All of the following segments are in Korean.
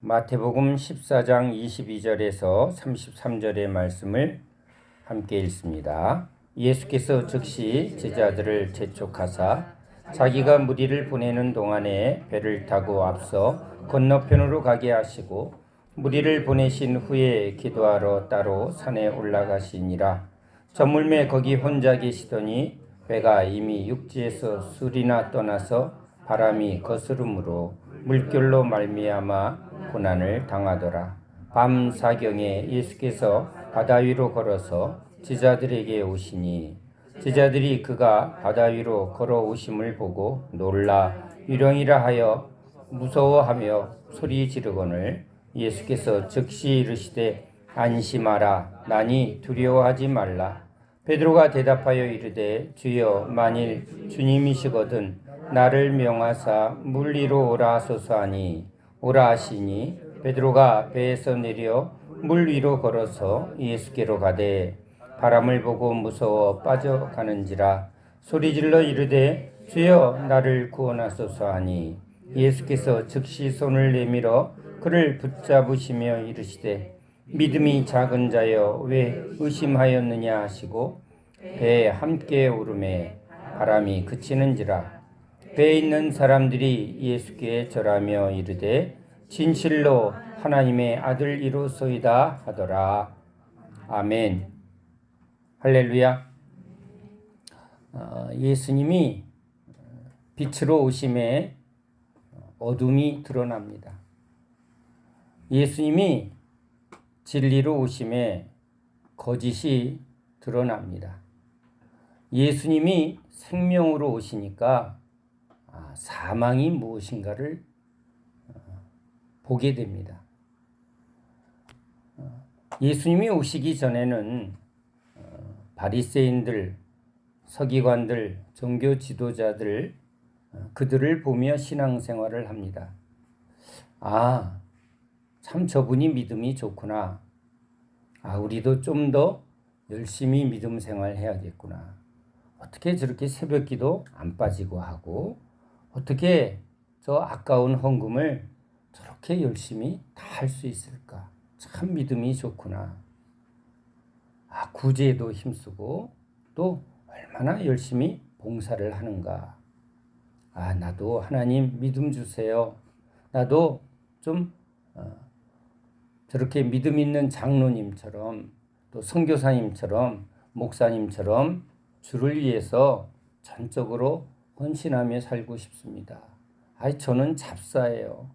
마태복음 14장 22절에서 33절의 말씀을 함께 읽습니다. 예수께서 즉시 제자들을 재촉하사 자기가 무리를 보내는 동안에 배를 타고 앞서 건너편으로 가게 하시고 무리를 보내신 후에 기도하러 따로 산에 올라가시니라. 저물매 거기 혼자 계시더니 배가 이미 육지에서 술이나 떠나서 바람이 거스름으로 물결로 말미암아 고난을 당하더라. 밤 사경에 예수께서 바다 위로 걸어서 제자들에게 오시니 제자들이 그가 바다 위로 걸어오심을 보고 놀라 유령이라 하여 무서워하며 소리 지르거늘 예수께서 즉시 이르시되 안심하라 나니 두려워하지 말라. 베드로가 대답하여 이르되 주여 만일 주님이시거든 나를 명하사 물 위로 오라 하소서 하니 오라 하시니 베드로가 배에서 내려 물 위로 걸어서 예수께로 가되 바람을 보고 무서워 빠져가는지라 소리질러 이르되 주여 나를 구원하소서 하니 예수께서 즉시 손을 내밀어 그를 붙잡으시며 이르시되 믿음이 작은 자여 왜 의심하였느냐 하시고 배에 함께 오르매 바람이 그치는지라 배에 있는 사람들이 예수께 절하며 이르되 진실로 하나님의 아들이로소이다 하더라. 아멘. 할렐루야. 예수님이 빛으로 오심에 어둠이 드러납니다. 예수님이 진리로 오심에 거짓이 드러납니다. 예수님이 생명으로 오시니까 사망이 무엇인가를 보게 됩니다. 예수님이 오시기 전에는 바리새인들, 서기관들, 종교 지도자들 그들을 보며 신앙생활을 합니다. 참 저분이 믿음이 좋구나. 우리도 좀 더 열심히 믿음 생활해야겠구나. 어떻게 저렇게 새벽기도 안 빠지고 하고 어떻게 저 아까운 헌금을 저렇게 열심히 다 할 수 있을까? 참 믿음이 좋구나. 구제에도 힘쓰고 또 얼마나 열심히 봉사를 하는가. 나도 하나님 믿음 주세요. 나도 좀 저렇게 믿음 있는 장로님처럼 또 선교사님처럼 목사님처럼 주를 위해서 전적으로 헌신하며 살고 싶습니다. 저는 잡사예요.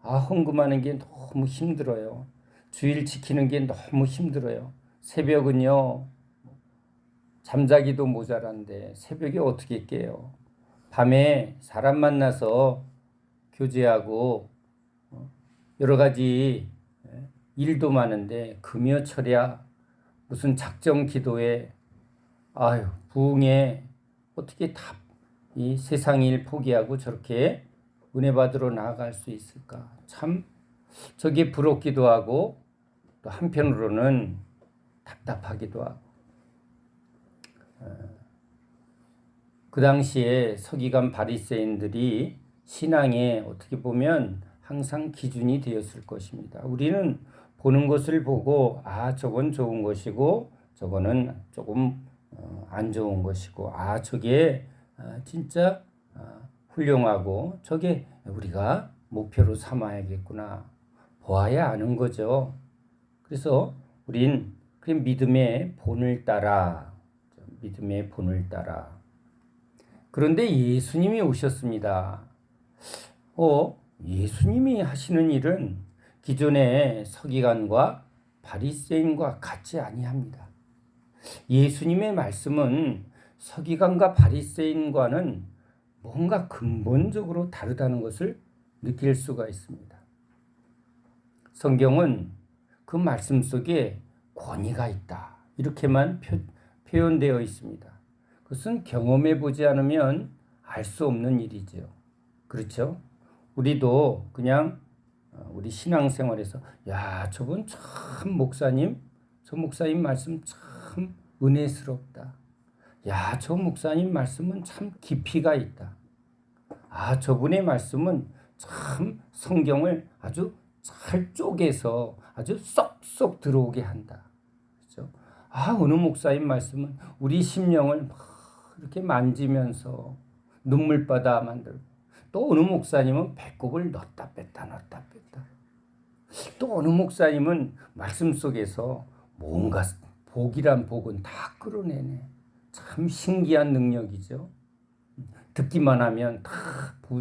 헌금하는 게 너무 힘들어요. 주일 지키는 게 너무 힘들어요. 새벽은요, 잠자기도 모자란데 새벽에 어떻게 깨요? 밤에 사람 만나서 교제하고 여러 가지 일도 많은데 금요 철야 무슨 작정 기도에 부흥에 어떻게 다 이 세상 일 포기하고 저렇게 은혜 받으러 나아갈 수 있을까? 참 저게 부럽기도 하고 또 한편으로는 답답하기도 하고. 그 당시에 서기관 바리새인들이 신앙에 어떻게 보면 항상 기준이 되었을 것입니다. 우리는 보는 것을 보고 저건 좋은 것이고 저거는 조금 안 좋은 것이고 저게 진짜 훌륭하고 저게 우리가 목표로 삼아야겠구나. 보아야 아는 거죠. 그래서 우린 그 믿음의 본을 따라 그런데 예수님이 오셨습니다. 예수님이 하시는 일은 기존의 서기관과 바리새인과 같지 아니합니다. 예수님의 말씀은 서기관과 바리새인과는 뭔가 근본적으로 다르다는 것을 느낄 수가 있습니다. 성경은 그 말씀 속에 권위가 있다. 이렇게만 표현되어 있습니다. 그것은 경험해 보지 않으면 알 수 없는 일이죠. 그렇죠? 우리도 그냥 우리 신앙생활에서 저분 참 목사님, 저 목사님 말씀 참 은혜스럽다. 저 목사님 말씀은 참 깊이가 있다. 저분의 말씀은 참 성경을 아주 잘 쪼개서 아주 쏙쏙 들어오게 한다. 그렇죠? 어느 목사님 말씀은 우리 심령을 막 이렇게 만지면서 눈물바다 만들고, 또 어느 목사님은 배꼽을 넣었다 뺐다 넣었다 뺐다. 또 어느 목사님은 말씀 속에서 뭔가 복이란 복은 다 끌어내네. 참 신기한 능력이죠. 듣기만 하면 다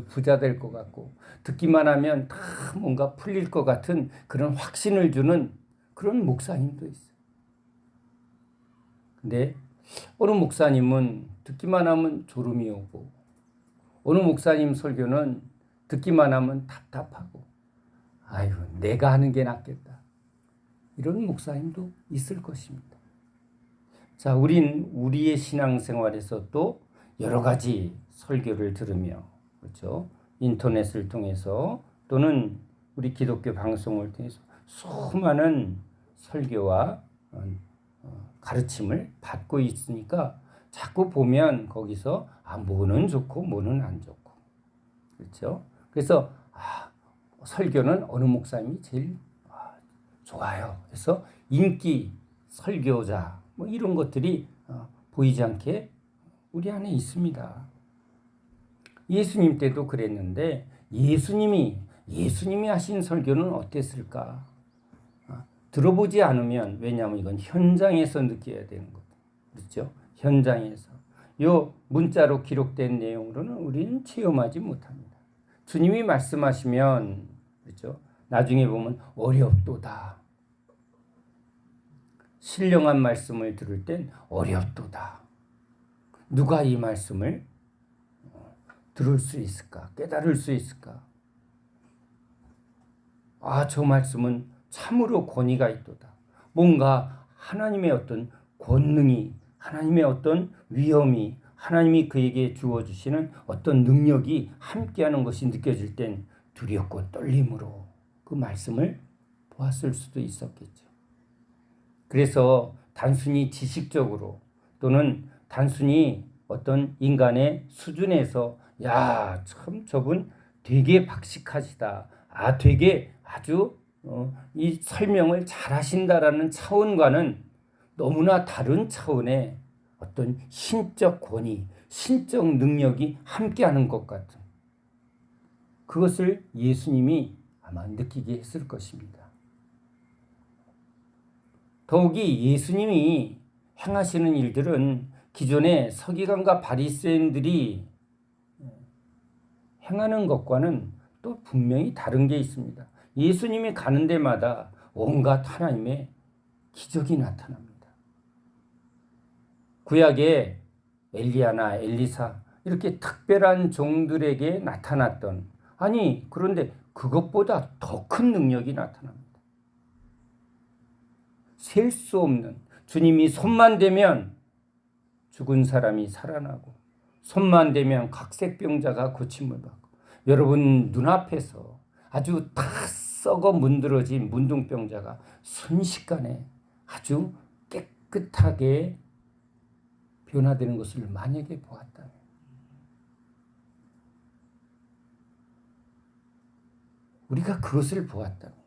부자 될 것 같고, 듣기만 하면 다 뭔가 풀릴 것 같은 그런 확신을 주는 그런 목사님도 있어요. 근데 어느 목사님은 듣기만 하면 졸음이 오고, 어느 목사님 설교는 듣기만 하면 답답하고, 아유, 내가 하는 게 낫겠다. 이런 목사님도 있을 것입니다. 자, 우리의 신앙생활에서 또 여러 가지 설교를 들으며, 그렇죠? 인터넷을 통해서 또는 우리 기독교 방송을 통해서 수많은 설교와 가르침을 받고 있으니까 자꾸 보면 거기서 뭐는 좋고 뭐는 안 좋고, 그렇죠? 그래서 설교는 어느 목사님이 제일 좋아요. 그래서 인기 설교자 뭐 이런 것들이 보이지 않게 우리 안에 있습니다. 예수님 때도 그랬는데 예수님이 하신 설교는 어땠을까? 들어보지 않으면, 왜냐하면 이건 현장에서 느껴야 되는 거죠. 그렇죠? 현장에서. 요 문자로 기록된 내용으로는 우리는 체험하지 못합니다. 주님이 말씀하시면, 그렇죠? 나중에 보면 어렵도다. 신령한 말씀을 들을 땐 어렵도다. 누가 이 말씀을 들을 수 있을까? 깨달을 수 있을까? 저 말씀은 참으로 권위가 있도다. 뭔가 하나님의 어떤 권능이, 하나님의 어떤 위엄이, 하나님이 그에게 주어주시는 어떤 능력이 함께하는 것이 느껴질 땐 두렵고 떨림으로 그 말씀을 보았을 수도 있었겠죠. 그래서 단순히 지식적으로 또는 단순히 어떤 인간의 수준에서 참 저분 되게 박식하시다. 되게 아주 이 설명을 잘 하신다라는 차원과는 너무나 다른 차원의 어떤 신적 권위, 신적 능력이 함께하는 것 같은, 그것을 예수님이 아마 느끼게 했을 것입니다. 더욱이 예수님이 행하시는 일들은 기존의 서기관과 바리새인들이 행하는 것과는 또 분명히 다른 게 있습니다. 예수님이 가는 데마다 온갖 하나님의 기적이 나타납니다. 구약에 엘리야나 엘리사 이렇게 특별한 종들에게 나타났던, 그런데 그것보다 더 큰 능력이 나타납니다. 셀 수 없는, 주님이 손만 대면 죽은 사람이 살아나고, 손만 대면 각색병자가 고침을 받고, 여러분 눈앞에서 아주 다 썩어 문드러진 문둥병자가 순식간에 아주 깨끗하게 변화되는 것을 만약에 보았다면, 우리가 그것을 보았다면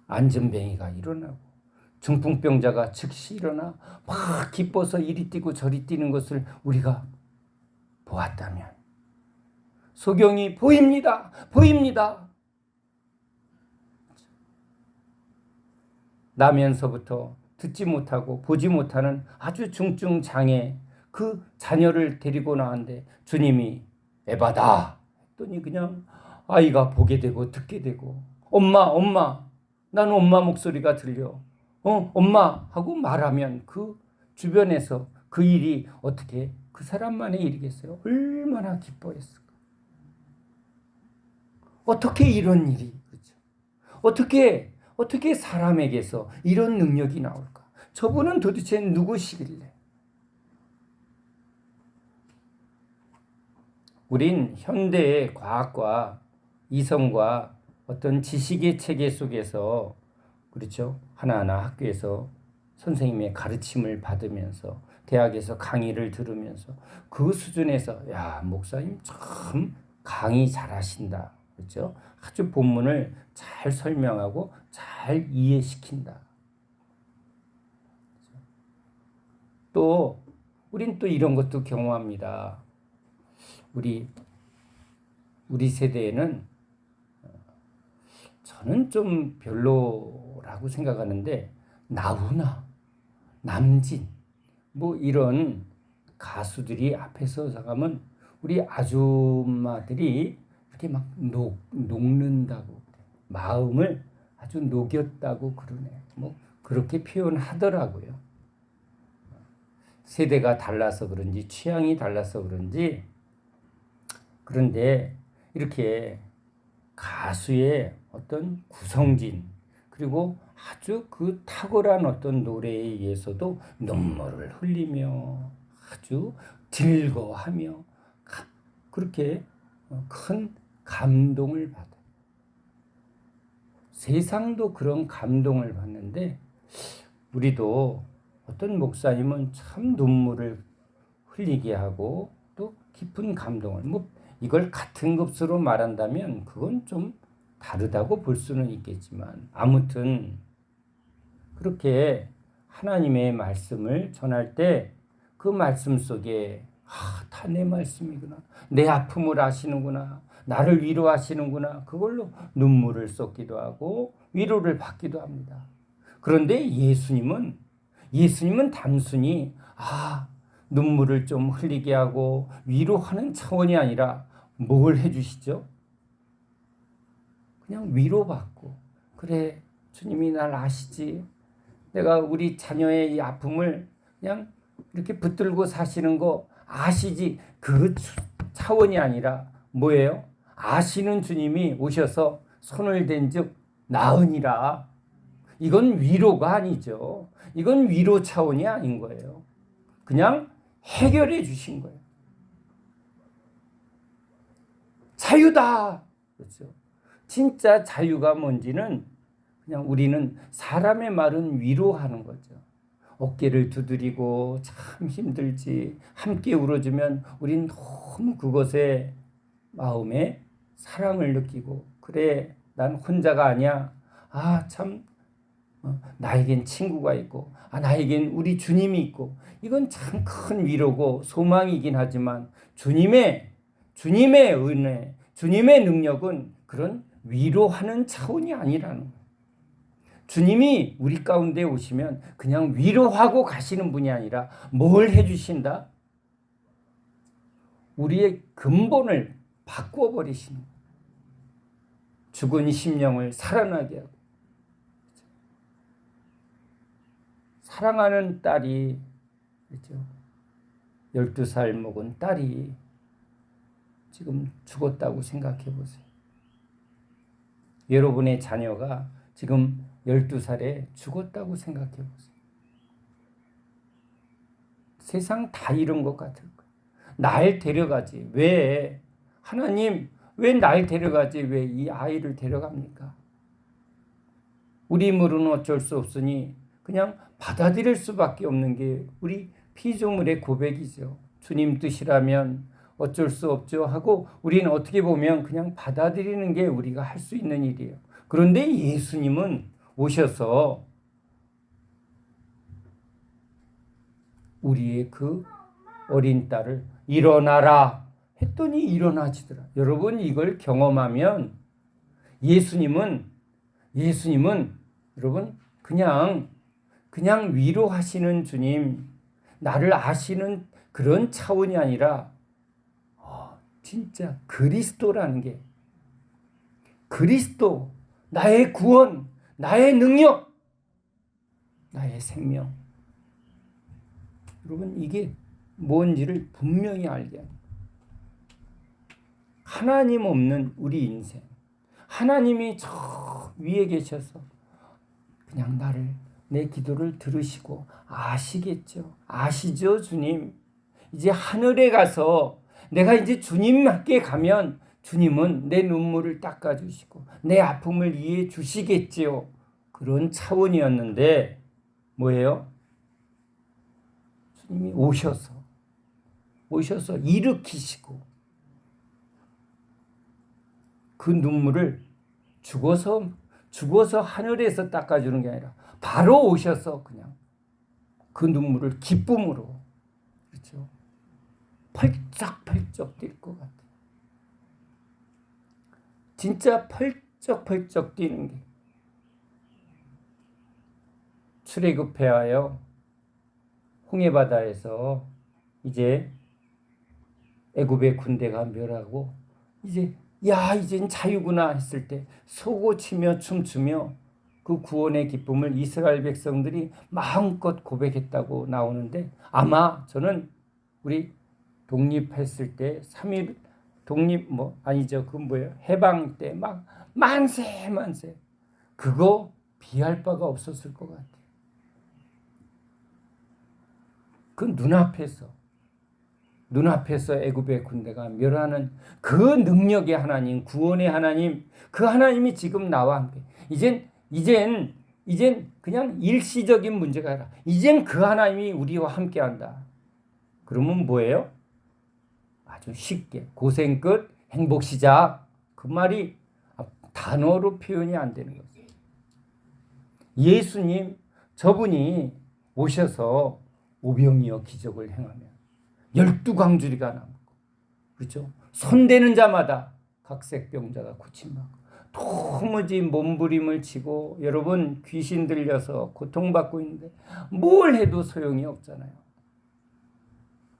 안전뱅이가 일어나고 중풍병자가 즉시 일어나 막 기뻐서 이리 뛰고 저리 뛰는 것을 우리가 보았다면, 소경이 보입니다. 나면서부터 듣지 못하고 보지 못하는 아주 중증 장애 그 자녀를 데리고 나왔는데 주님이 에바다 했더니 그냥 아이가 보게 되고 듣게 되고, 엄마 나는 엄마 목소리가 들려, 엄마 하고 말하면 그 주변에서 그 일이 어떻게 그 사람만의 일이겠어요? 얼마나 기뻐했을까? 어떻게 이런 일이, 그렇죠? 어떻게 사람에게서 이런 능력이 나올까? 저분은 도대체 누구시길래? 우린 현대의 과학과 이성과 어떤 지식의 체계 속에서, 그렇죠? 하나하나 학교에서 선생님의 가르침을 받으면서, 대학에서 강의를 들으면서 그 수준에서 목사님 참 강의 잘하신다. 그렇죠? 아주 본문을 잘 설명하고 잘 이해시킨다. 또 우린 또 이런 것도 경험합니다. 우리 세대에는 저는 좀 별로라고 생각하는데 나훈아, 남진 뭐 이런 가수들이 앞에 서서 가면 우리 아줌마들이 이렇게 막 녹는다고 마음을 아주 녹였다고 그러네. 뭐 그렇게 표현하더라고요. 세대가 달라서 그런지 취향이 달라서 그런지 그런데 이렇게 가수의 어떤 구성진 그리고 아주 그 탁월한 어떤 노래에 의해서도 눈물을 흘리며 아주 즐거워하며 그렇게 큰 감동을 받아요. 세상도 그런 감동을 받는데 우리도 어떤 목사님은 참 눈물을 흘리게 하고 또 깊은 감동을 뭐 이걸 같은 급수로 말한다면 그건 좀 다르다고 볼 수는 있겠지만 아무튼 그렇게 하나님의 말씀을 전할 때 그 말씀 속에 다 내 말씀이구나. 내 아픔을 아시는구나. 나를 위로하시는구나. 그걸로 눈물을 쏟기도 하고 위로를 받기도 합니다. 그런데 예수님은 단순히 눈물을 좀 흘리게 하고 위로하는 차원이 아니라 뭘 해주시죠? 그냥 위로받고 그래 주님이 날 아시지. 내가 우리 자녀의 이 아픔을 그냥 이렇게 붙들고 사시는 거 아시지. 그 차원이 아니라 뭐예요? 아시는 주님이 오셔서 손을 댄즉 나으니라. 이건 위로가 아니죠. 이건 위로 차원이 아닌 거예요. 그냥 해결해 주신 거예요. 자유다. 그렇죠? 진짜 자유가 뭔지는 그냥 우리는 사람의 말은 위로하는 거죠. 어깨를 두드리고 참 힘들지 함께 울어주면 우린 너무 그것에 마음에 사랑을 느끼고 그래 난 혼자가 아니야. 참 나에겐 친구가 있고 나에겐 우리 주님이 있고 이건 참 큰 위로고 소망이긴 하지만 주님의 은혜 주님의 능력은 그런 위로하는 차원이 아니라는 거예요. 주님이 우리 가운데 오시면 그냥 위로하고 가시는 분이 아니라 뭘 해주신다? 우리의 근본을 바꾸어버리시는 거예요. 죽은 심령을 살아나게 하고 사랑하는 딸이 그렇죠? 12살 먹은 딸이 지금 죽었다고 생각해 보세요. 여러분의 자녀가 지금 12살에 죽었다고 생각해 보세요. 세상 다 이런 것 같을 거예요. 날 데려가지. 왜? 하나님, 왜 날 데려가지? 왜 이 아이를 데려갑니까? 우리 힘으로는 어쩔 수 없으니 그냥 받아들일 수밖에 없는 게 우리 피조물의 고백이죠. 주님 뜻이라면 어쩔 수 없죠 하고 우리는 어떻게 보면 그냥 받아들이는 게 우리가 할 수 있는 일이에요. 그런데 예수님은 오셔서 우리의 그 어린 딸을 일어나라 했더니 일어나지더라. 여러분 이걸 경험하면 예수님은 여러분 그냥 위로하시는 주님, 나를 아시는 그런 차원이 아니라 진짜 그리스도라는 게 그리스도, 나의 구원, 나의 능력, 나의 생명. 여러분 이게 뭔지를 분명히 알게 합니다. 하나님 없는 우리 인생, 하나님이 저 위에 계셔서 그냥 내 기도를 들으시고 아시겠죠. 아시죠, 주님. 이제 하늘에 가서 내가 이제 주님께 가면 주님은 내 눈물을 닦아주시고 내 아픔을 이해해 주시겠지요. 그런 차원이었는데 뭐예요? 주님이 오셔서 일으키시고 그 눈물을 죽어서 하늘에서 닦아주는 게 아니라 바로 오셔서 그냥 그 눈물을 기쁨으로, 그렇죠? 펄쩍펄쩍 뛸 것 같아요. 진짜 펄쩍펄쩍 뛰는 게 출애굽해하여 홍해바다에서 이제 애굽의 군대가 멸하고 이젠 자유구나 했을 때 솟구치며 춤추며 그 구원의 기쁨을 이스라엘 백성들이 마음껏 고백했다고 나오는데, 아마 저는 우리 독립했을 때 3.1 독립 해방 때 막 만세 그거 비할 바가 없었을 것 같아요. 그 눈앞에서 애굽의 군대가 멸하는 그 능력의 하나님, 구원의 하나님, 그 하나님이 지금 나와 함께, 이젠 그냥 일시적인 문제가 아니라 이젠 그 하나님이 우리와 함께 한다. 그러면 뭐예요? 아주 쉽게 고생 끝 행복 시작, 그 말이 단어로 표현이 안 되는 거죠. 예수님 저분이 오셔서 오병이어 기적을 행하며 12광주리가 남고, 그렇죠? 손대는 자마다 각색병자가 고침받고, 도무지 몸부림을 치고 여러분 귀신 들려서 고통받고 있는데 뭘 해도 소용이 없잖아요.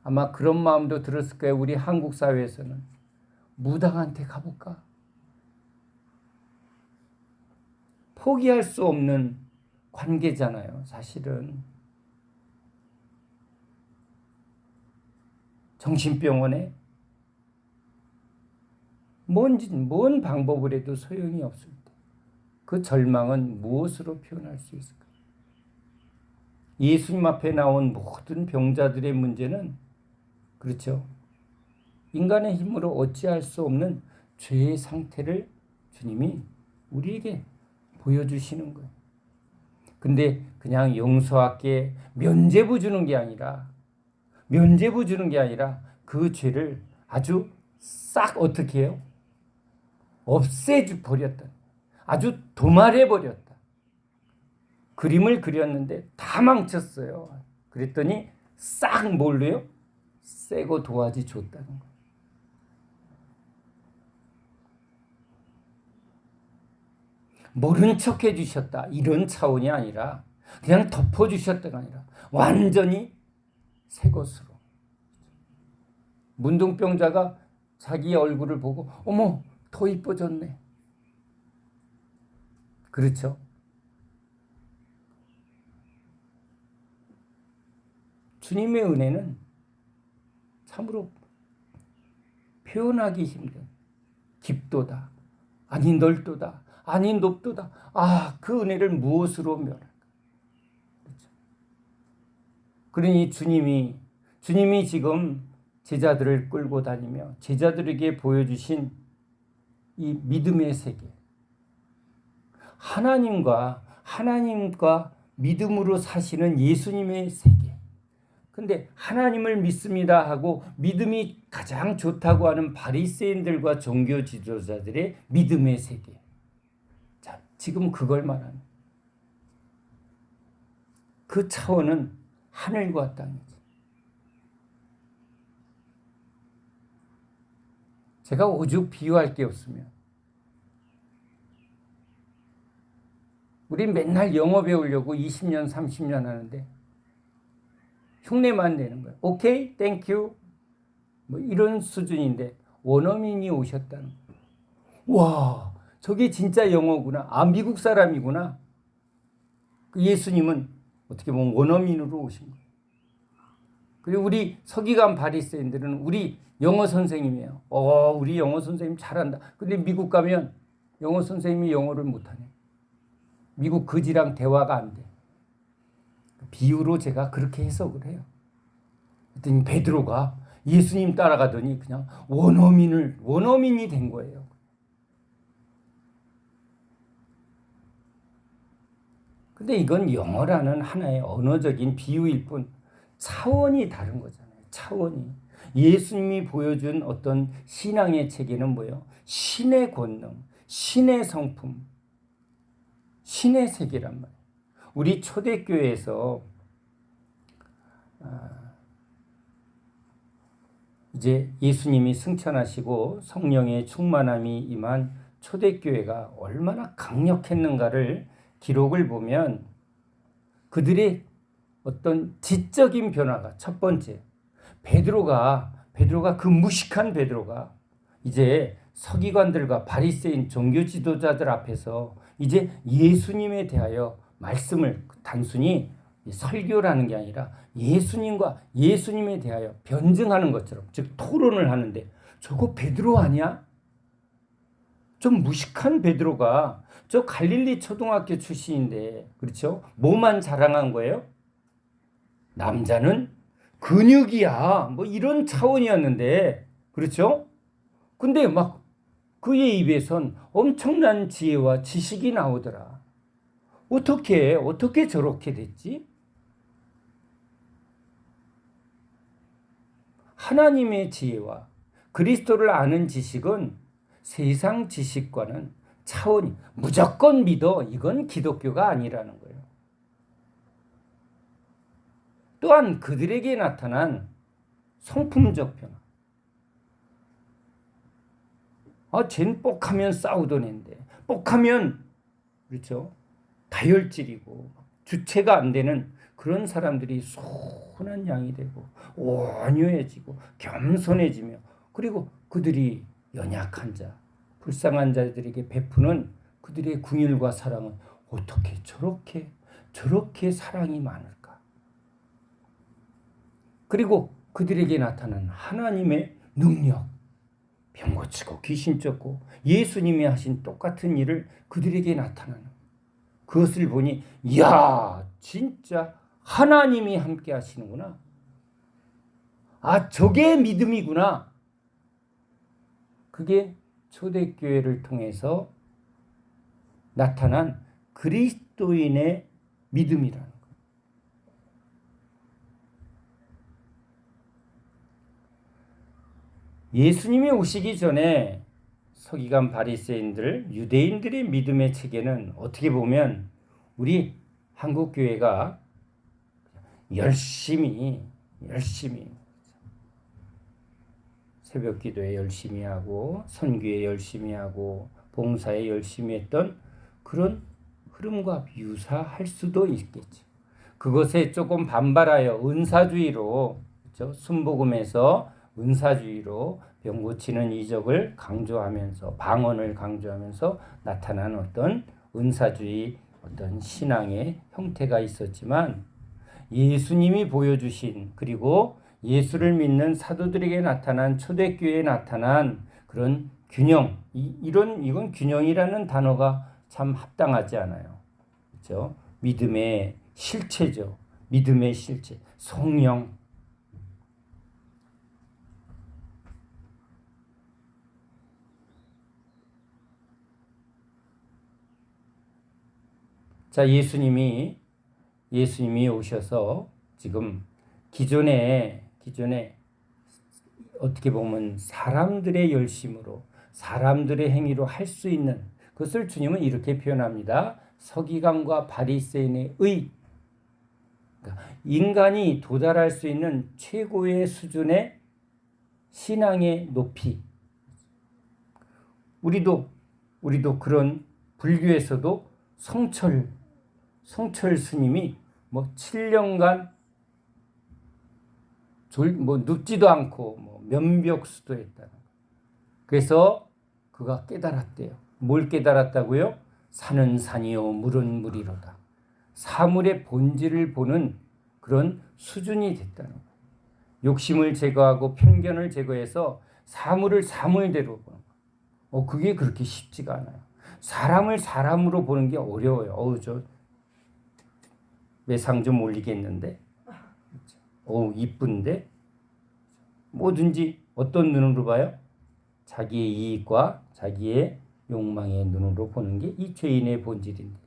아마 그런 마음도 들었을 거예요. 우리 한국 사회에서는 무당한테 가볼까? 포기할 수 없는 관계잖아요, 사실은. 정신병원에 뭔 방법을 해도 소용이 없을 때, 그 절망은 무엇으로 표현할 수 있을까? 예수님 앞에 나온 모든 병자들의 문제는, 그렇죠, 인간의 힘으로 어찌할 수 없는 죄의 상태를 주님이 우리에게 보여주시는 거예요. 근데 그냥 용서할게, 면죄부 주는 게 아니라 그 죄를 아주 싹 어떻게 해요? 없애주 버렸다. 아주 도말해 버렸다. 그림을 그렸는데 다 망쳤어요. 그랬더니 싹 뭘로요? 새고 도화지 줬다는 거예요. 모른 척 해주셨다, 이런 차원이 아니라, 그냥 덮어주셨다가 아니라 완전히 새 것으로. 문둥병자가 자기 얼굴을 보고 어머 더 이뻐졌네, 그렇죠? 주님의 은혜는 참으로 표현하기 힘든 깊도다, 아니 넓도다, 아니 높도다. 그 은혜를 무엇으로 멸할까? 그렇죠? 그러니 주님이 지금 제자들을 끌고 다니며 제자들에게 보여주신 이 믿음의 세계, 하나님과 믿음으로 사시는 예수님의 세계. 근데 하나님을 믿습니다 하고 믿음이 가장 좋다고 하는 바리새인들과 종교 지도자들의 믿음의 세계. 자, 지금 그걸 말하는 그 차원은 하늘과 땅이지. 제가 오죽 비유할 게 없으면, 우린 맨날 영어 배우려고 20년 30년 하는데 흉내만 내는 거예요. 오케이, 땡큐, 뭐 이런 수준인데 원어민이 오셨다는 거예요. 와, 저게 진짜 영어구나. 미국 사람이구나. 그 예수님은 어떻게 보면 원어민으로 오신 거예요. 그리고 우리 서기관 바리새인들은 우리 영어 선생님이에요. 우리 영어 선생님 잘한다. 근데 미국 가면 영어 선생님이 영어를 못하네. 미국 거지랑 대화가 안 돼. 비유로 제가 그렇게 해석을 해요. 그랬더니 베드로가 예수님 따라가더니 그냥 원어민이 된 거예요. 근데 이건 영어라는 하나의 언어적인 비유일 뿐 차원이 다른 거잖아요. 차원이. 예수님이 보여준 어떤 신앙의 체계는 뭐예요? 신의 권능, 신의 성품, 신의 세계란 말이에요. 우리 초대교회에서 이제 예수님이 승천하시고 성령의 충만함이 임한 초대교회가 얼마나 강력했는가를 기록을 보면 그들의 어떤 지적인 변화가 첫 번째, 베드로가 그 무식한 베드로가 이제 서기관들과 바리새인 종교 지도자들 앞에서 이제 예수님에 대하여 말씀을 단순히 설교라는 게 아니라 예수님에 대하여 변증하는 것처럼, 즉 토론을 하는데, 저거 베드로 아니야? 좀 무식한 베드로가 저 갈릴리 초등학교 출신인데, 그렇죠? 뭐만 자랑한 거예요? 남자는 근육이야, 뭐 이런 차원이었는데, 그렇죠? 근데 막 그의 입에선 엄청난 지혜와 지식이 나오더라. 어떻게 저렇게 됐지? 하나님의 지혜와 그리스도를 아는 지식은 세상 지식과는 차원이, 무조건 믿어, 이건 기독교가 아니라는 거예요. 또한 그들에게 나타난 성품적 변화. 쟨 뻑하면 싸우던 애인데, 뻑하면, 그렇죠? 다혈질이고 주체가 안 되는 그런 사람들이 순한 양이 되고 온유해지고 겸손해지며, 그리고 그들이 연약한 자, 불쌍한 자들에게 베푸는 그들의 긍휼과 사랑은 어떻게 저렇게 사랑이 많을까? 그리고 그들에게 나타난 하나님의 능력, 병 고치고 귀신 쫓고 예수님이 하신 똑같은 일을 그들에게 나타나는, 그것을 보니 이야, 진짜 하나님이 함께 하시는구나. 저게 믿음이구나. 그게 초대교회를 통해서 나타난 그리스도인의 믿음이라는 거예요. 예수님이 오시기 전에 서기관 바리새인들, 유대인들의 믿음의 체계는 어떻게 보면 우리 한국 교회가 열심히 새벽 기도에 열심히 하고 선교에 열심히 하고 봉사에 열심히 했던 그런 흐름과 유사할 수도 있겠죠. 그것에 조금 반발하여 은사주의로, 그렇죠? 순복음에서 은사주의로 병 고치는 이적을 강조하면서, 방언을 강조하면서 나타난 어떤 은사주의 어떤 신앙의 형태가 있었지만, 예수님이 보여주신, 그리고 예수를 믿는 사도들에게 나타난, 초대교회에 나타난 그런 균형, 이건 균형이라는 단어가 참 합당하지 않아요. 그렇죠? 믿음의 실체죠. 믿음의 실체, 성령. 자, 예수님이 오셔서 지금 기존에 어떻게 보면 사람들의 열심으로, 사람들의 행위로 할 수 있는 그것을 주님은 이렇게 표현합니다. 서기관과 바리새인의 의. 그러니까 인간이 도달할 수 있는 최고의 수준의 신앙의 높이. 우리도 그런, 불교에서도 성철 스님이 7년간 눕지도 않고 면벽수도했다. 그래서 그가 깨달았대요. 뭘 깨달았다고요? 산은 산이요 물은 물이로다. 사물의 본질을 보는 그런 수준이 됐다는 거예요. 욕심을 제거하고 편견을 제거해서 사물을 사물대로 보는 거예요. 그게 그렇게 쉽지가 않아요. 사람을 사람으로 보는 게 어려워요. 저 외상 좀 올리겠는데, 이쁜데, 뭐든지 어떤 눈으로 봐요? 자기의 이익과 자기의 욕망의 눈으로 보는 게 이 죄인의 본질인데,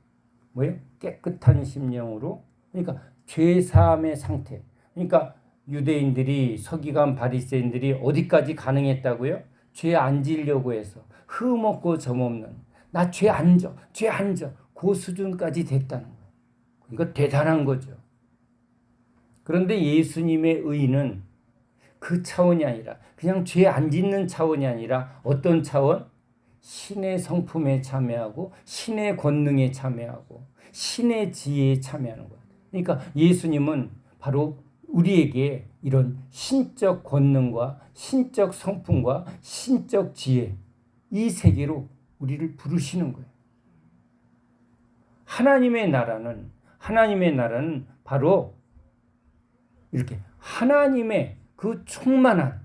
뭐예요? 깨끗한 심령으로, 그러니까 죄사함의 상태, 그러니까 유대인들이 서기관 바리새인들이 어디까지 가능했다고요? 죄 안 지려고 해서 흠없고 점없는 나 죄 안 져, 죄 안 져. 그 수준까지 됐다는 거예요. 그러니까 대단한 거죠. 그런데 예수님의 의는 그 차원이 아니라 그냥 죄 안 짓는 차원이 아니라 어떤 차원? 신의 성품에 참여하고 신의 권능에 참여하고 신의 지혜에 참여하는 거예요. 그러니까 예수님은 바로 우리에게 이런 신적 권능과 신적 성품과 신적 지혜 이 세계로 우리를 부르시는 거예요. 하나님의 나라는 바로 이렇게 하나님의 그 충만한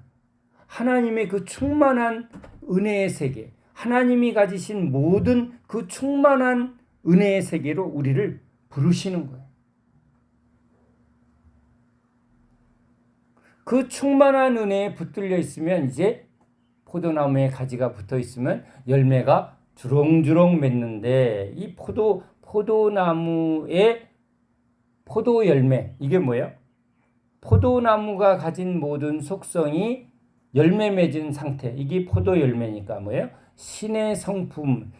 은혜의 세계, 하나님이 가지신 모든 그 충만한 은혜의 세계로 우리를 부르시는 거예요. 그 충만한 은혜에 붙들려 있으면 이제 포도나무에 가지가 붙어 있으면 열매가 주렁주렁 맺는데 이 포도나무의 포도 열매 이게 뭐예요? 포도나무가 가진 모든 속성이 열매 맺은 상태 이게 포도 열매니까 뭐예요? 신의 성품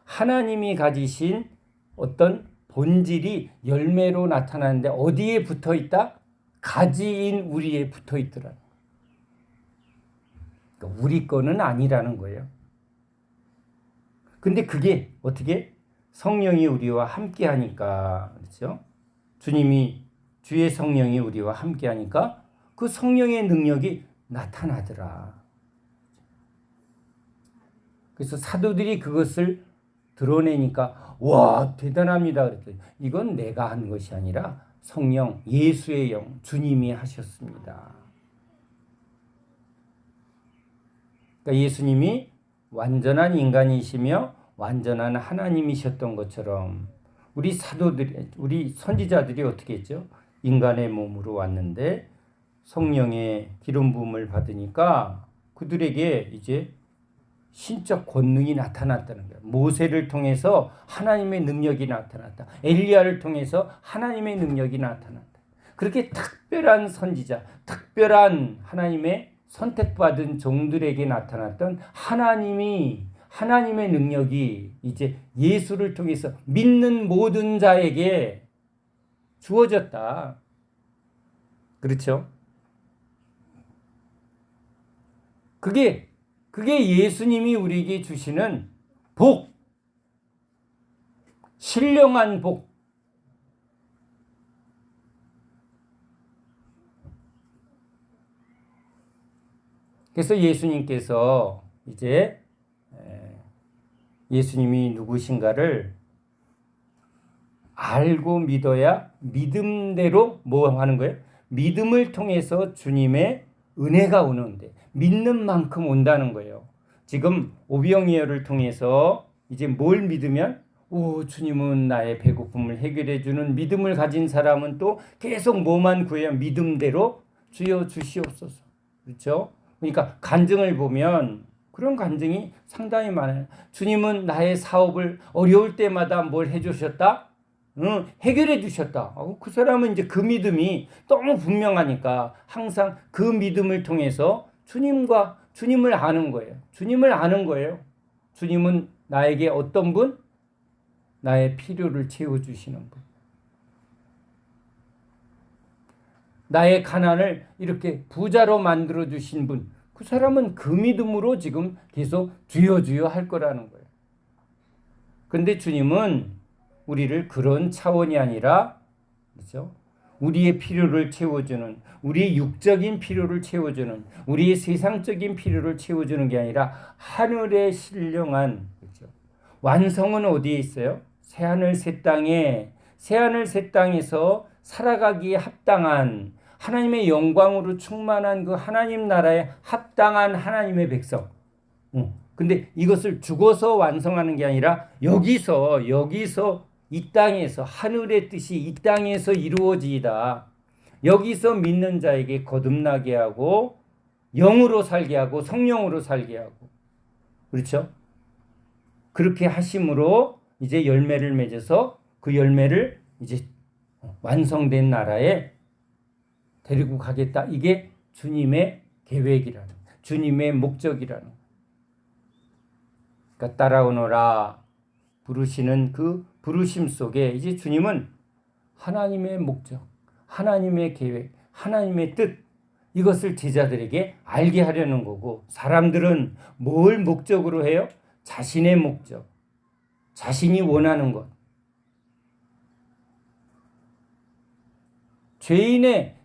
하나님이 가지신 어떤 본질이 열매로 나타나는데 어디에 붙어 있다? 가지인 우리에 붙어 있더라. 그러니까 우리 거는 아니라는 거예요. 근데 그게 어떻게? 성령이 우리와 함께 하니까, 그렇죠? 주의 성령이 우리와 함께 하니까 그 성령의 능력이 나타나더라. 그래서 사도들이 그것을 드러내니까 와 대단합니다 그랬더니 이건 내가 한 것이 아니라 성령 예수의 영 주님이 하셨습니다. 그러니까 예수님이 완전한 인간이시며 완전한 하나님이셨던 것처럼 우리 선지자들이 어떻게 했죠? 인간의 몸으로 왔는데 성령의 기름 부음을 받으니까 그들에게 이제 신적 권능이 나타났다는 거예요. 모세를 통해서 하나님의 능력이 나타났다. 엘리야를 통해서 하나님의 능력이 나타났다. 그렇게 특별한 선지자, 특별한 하나님의 선택받은 종들에게 나타났던 하나님의 능력이 이제 예수를 통해서 믿는 모든 자에게 주어졌다. 그렇죠? 그게 예수님이 우리에게 주시는 복, 신령한 복. 그래서 예수님께서 이제 예수님이 누구신가를 알고 믿어야 믿음대로 뭐 하는 거예요? 믿음을 통해서 주님의 은혜가 오는데 믿는 만큼 온다는 거예요. 지금 오병이어를 통해서 이제 뭘 믿으면 주님은 나의 배고픔을 해결해 주는 믿음을 가진 사람은 또 계속 뭐만 구해요? 믿음대로 주여 주시옵소서. 그렇죠? 그러니까 간증을 보면 그런 간증이 상당히 많아요. 주님은 나의 사업을 어려울 때마다 뭘 해주셨다? 해결해 주셨다. 그 사람은 이제 그 믿음이 너무 분명하니까 항상 그 믿음을 통해서 주님을 아는 거예요. 주님을 아는 거예요. 주님은 나에게 어떤 분? 나의 필요를 채워주시는 분. 나의 가난을 이렇게 부자로 만들어주신 분. 그 사람은 그 믿음으로 지금 계속 주여 주여 할 거라는 거예요. 그런데 주님은 우리를 그런 차원이 아니라 그렇죠? 우리의 필요를 채워주는 우리의 육적인 필요를 채워주는 우리의 세상적인 필요를 채워주는 게 아니라 하늘의 신령한 그렇죠? 완성은 어디에 있어요? 새하늘 새 땅에서 살아가기에 합당한 하나님의 영광으로 충만한 그 하나님 나라에 합당한 하나님의 백성. 근데 이것을 죽어서 완성하는 게 아니라 여기서 이 땅에서 하늘의 뜻이 이 땅에서 이루어지이다. 여기서 믿는 자에게 거듭나게 하고 영으로 살게 하고 성령으로 살게 하고 그렇죠? 그렇게 하심으로 이제 열매를 맺어서 그 열매를 이제 완성된 나라에 데리고 가겠다. 이게 주님의 계획이라는, 주님의 목적이라는. 그러니까 따라오너라 부르시는 그 부르심 속에 이제 주님은 하나님의 목적, 하나님의 계획, 하나님의 뜻, 이것을 제자들에게 알게 하려는 거고, 사람들은 뭘 목적으로 해요? 자신의 목적, 자신이 원하는 것.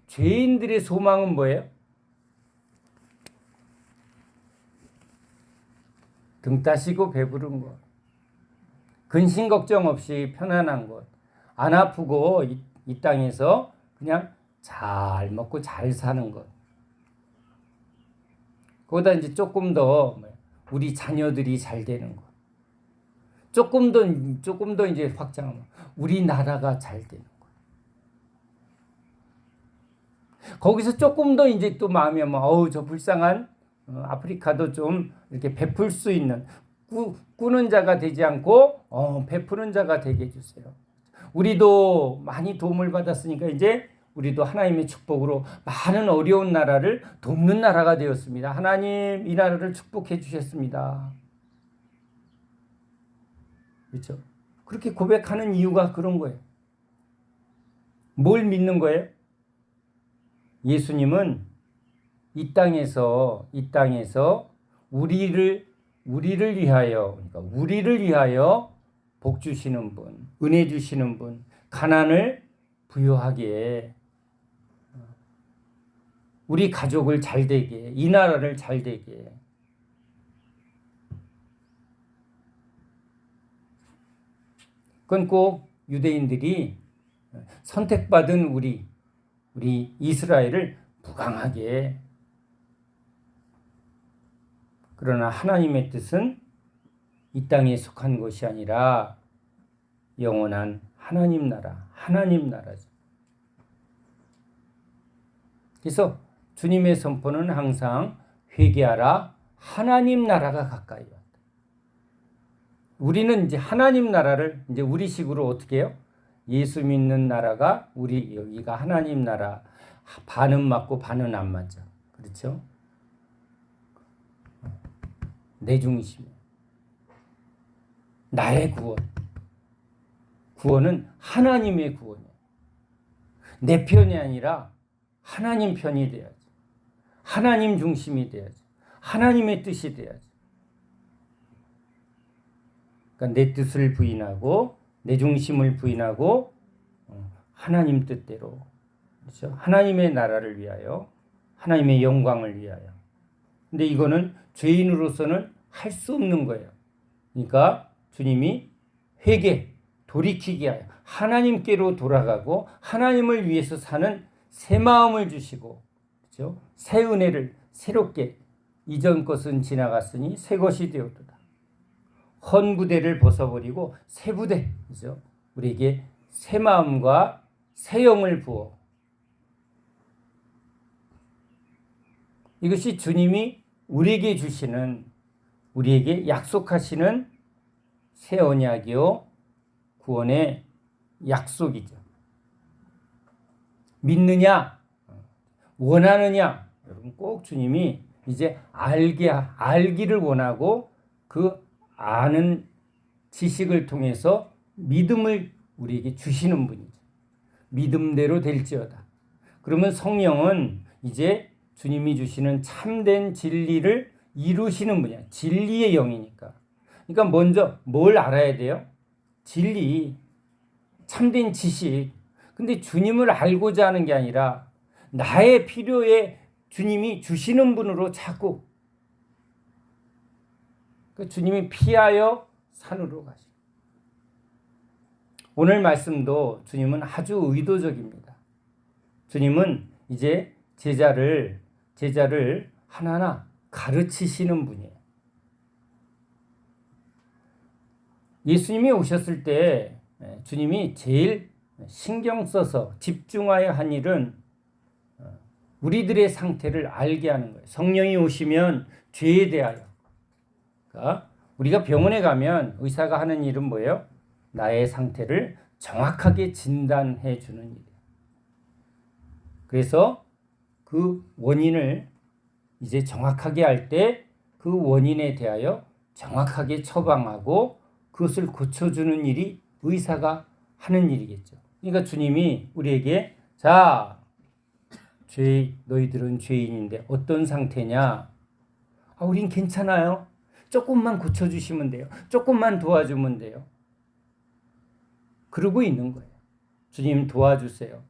죄인들의 소망은 뭐예요? 등 따시고 배부른 것, 근심 걱정 없이 편안한 것, 안 아프고 이 땅에서 그냥 잘 먹고 잘 사는 것. 거기다 이제 조금 더 우리 자녀들이 잘 되는 것. 조금 더 이제 확장하면 우리나라가 잘 되는 것. 거기서 조금 더 이제 또 마음이 하면 저 불쌍한 아프리카도 좀 이렇게 베풀 수 있는, 꾸는 자가 되지 않고 베푸는 자가 되게 해주세요. 우리도 많이 도움을 받았으니까 이제 우리도 하나님의 축복으로 많은 어려운 나라를 돕는 나라가 되었습니다. 하나님 이 나라를 축복해 주셨습니다. 그렇죠? 그렇게 고백하는 이유가 그런 거예요. 뭘 믿는 거예요? 예수님은 이 땅에서 우리를 위하여, 그러니까 우리를 위하여 복 주시는 분, 은혜 주시는 분, 가난을 부유하게, 우리 가족을 잘 되게, 이 나라를 잘 되게. 그건 꼭 유대인들이 선택받은 우리 이스라엘을 부강하게. 그러나 하나님의 뜻은 이 땅에 속한 것이 아니라 영원한 하나님 나라죠. 그래서 주님의 선포는 항상 회개하라, 하나님 나라가 가까이 왔다. 우리는 이제 하나님 나라를 이제 우리식으로 어떻게 해요? 예수 믿는 나라가 우리 여기가 하나님 나라, 반은 맞고 반은 안 맞죠. 그렇죠? 내 중심, 나의 구원은 하나님의 구원이에요. 내 편이 아니라 하나님 편이 돼야지. 하나님 중심이 돼야지. 하나님의 뜻이 돼야지. 그러니까 내 뜻을 부인하고 내 중심을 부인하고 하나님 뜻대로, 그렇죠? 하나님의 나라를 위하여, 하나님의 영광을 위하여. 근데 이거는 죄인으로서는 할 수 없는 거예요. 그러니까 주님이 돌이키게 하여 하나님께로 돌아가고 하나님을 위해서 사는 새 마음을 주시고, 그렇죠? 새 은혜를 새롭게, 이전 것은 지나갔으니 새 것이 되었도다. 헌 부대를 벗어버리고 새 부대, 그렇죠? 우리에게 새 마음과 새 영을 부어. 이것이 주님이 우리에게 주시는, 우리에게 약속하시는 새 언약이요 구원의 약속이죠. 믿느냐, 원하느냐, 여러분 꼭 주님이 이제 알기를 원하고 그 아는 지식을 통해서 믿음을 우리에게 주시는 분이죠. 믿음대로 될지어다. 그러면 성령은 이제 주님이 주시는 참된 진리를 이루시는 분이야. 진리의 영이니까. 그러니까 먼저 뭘 알아야 돼요? 진리, 참된 지식. 근데 주님을 알고자 하는 게 아니라 나의 필요에 주님이 주시는 분으로 자꾸, 그 주님이 피하여 산으로 가시고. 오늘 말씀도 주님은 아주 의도적입니다. 주님은 이제 제자를 하나하나 가르치시는 분이에요. 예수님이 오셨을 때 주님이 제일 신경 써서 집중하여 한 일은 우리들의 상태를 알게 하는 거예요. 성령이 오시면 죄에 대하여. 그러니까 우리가 병원에 가면 의사가 하는 일은 뭐예요? 나의 상태를 정확하게 진단해 주는 일이에요. 그래서 그 원인을 이제 정확하게 할 때 그 원인에 대하여 정확하게 처방하고 그것을 고쳐주는 일이 의사가 하는 일이겠죠. 그러니까 주님이 우리에게 자, 너희들은 죄인인데 어떤 상태냐? 우린 괜찮아요. 조금만 고쳐주시면 돼요. 조금만 도와주면 돼요. 그러고 있는 거예요. 주님 도와주세요.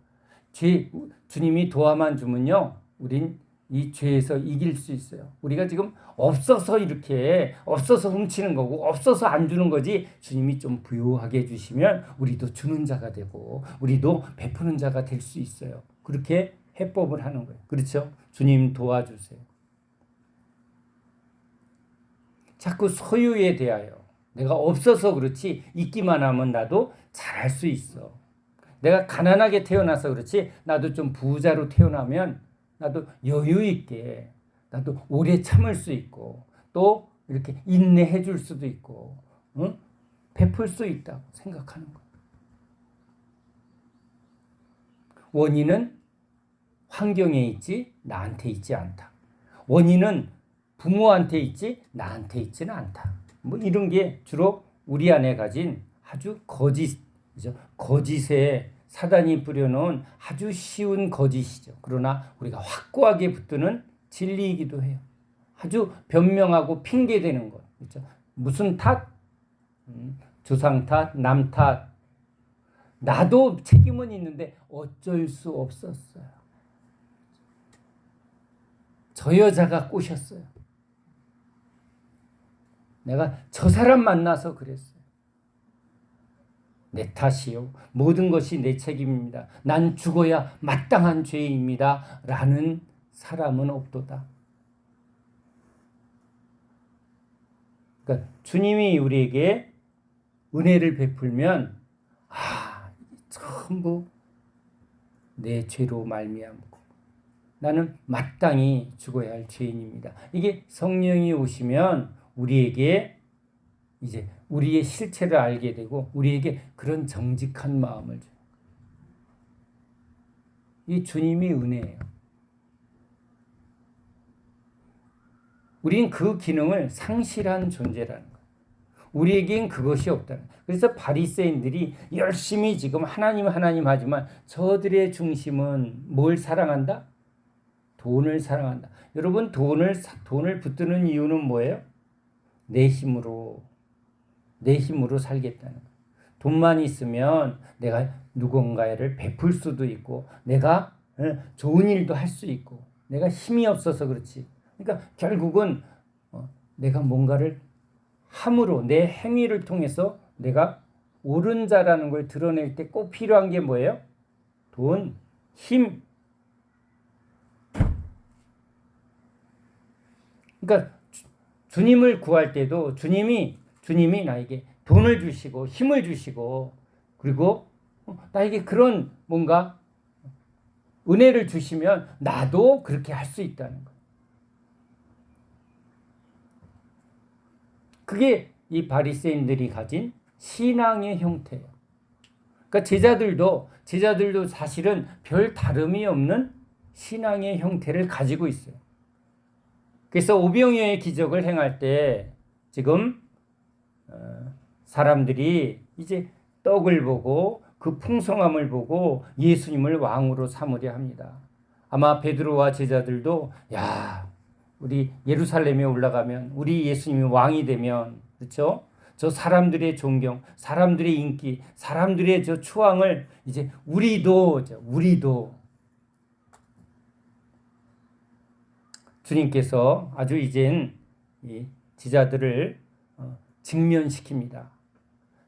주님이 도와만 주면요, 우린 이 죄에서 이길 수 있어요. 우리가 지금 없어서 이렇게 없어서 훔치는 거고 없어서 안 주는 거지, 주님이 좀 부유하게 해주시면 우리도 주는 자가 되고 우리도 베푸는 자가 될 수 있어요. 그렇게 해법을 하는 거예요. 그렇죠? 주님 도와주세요. 자꾸 소유에 대하여 내가 없어서 그렇지 있기만 하면 나도 잘할 수 있어. 내가 가난하게 태어나서 그렇지 나도 좀 부자로 태어나면 나도 여유 있게 나도 오래 참을 수 있고 또 이렇게 인내해 줄 수도 있고 베풀 수 있다고 생각하는 거예요. 원인은 환경에 있지 나한테 있지 않다. 원인은 부모한테 있지 나한테 있지는 않다. 뭐 이런 게 주로 우리 안에 가진 아주 거짓에 사단이 뿌려놓은 아주 쉬운 거짓이죠. 그러나 우리가 확고하게 붙드는 진리이기도 해요. 아주 변명하고 핑계대는 것. 그렇죠? 무슨 탓? 조상 탓, 남 탓. 나도 책임은 있는데 어쩔 수 없었어요. 저 여자가 꼬셨어요. 내가 저 사람 만나서 그랬어요. 내 탓이요. 모든 것이 내 책임입니다. 난 죽어야 마땅한 죄인입니다. 라는 사람은 없도다. 그러니까 주님이 우리에게 은혜를 베풀면 전부 내 죄로 말미암고 나는 마땅히 죽어야 할 죄인입니다. 이게 성령이 오시면 우리에게 이제 우리의 실체를 알게 되고 우리에게 그런 정직한 마음을 줘요. 이 주님이 은혜예요. 우린 그 기능을 상실한 존재라는 거예요. 우리에겐 그것이 없다는 거예요. 그래서 바리새인들이 열심히 지금 하나님 하지만 저들의 중심은 뭘 사랑한다? 돈을 사랑한다. 여러분 돈을 붙드는 이유는 뭐예요? 내 힘으로 살겠다는 거예요. 돈만 있으면 내가 누군가를 베풀 수도 있고 내가 좋은 일도 할 수 있고 내가 힘이 없어서 그렇지. 그러니까 결국은 내가 뭔가를 함으로 내 행위를 통해서 내가 옳은 자라는 걸 드러낼 때 꼭 필요한 게 뭐예요? 돈, 힘. 그러니까 주님을 구할 때도 주님이 나에게 돈을 주시고 힘을 주시고 그리고 나에게 그런 뭔가 은혜를 주시면 나도 그렇게 할 수 있다는 거예요. 그게 이 바리새인들이 가진 신앙의 형태예요. 그러니까 제자들도 사실은 별 다름이 없는 신앙의 형태를 가지고 있어요. 그래서 오병이어의 기적을 행할 때 지금 사람들이 이제 떡을 보고 그 풍성함을 보고 예수님을 왕으로 삼으려 합니다. 아마 베드로와 제자들도 우리 예루살렘에 올라가면 우리 예수님이 왕이 되면 그렇죠? 저 사람들의 존경, 사람들의 인기, 사람들의 저 추앙을 이제 우리도 주님께서 아주 이젠 이 제자들을 직면시킵니다.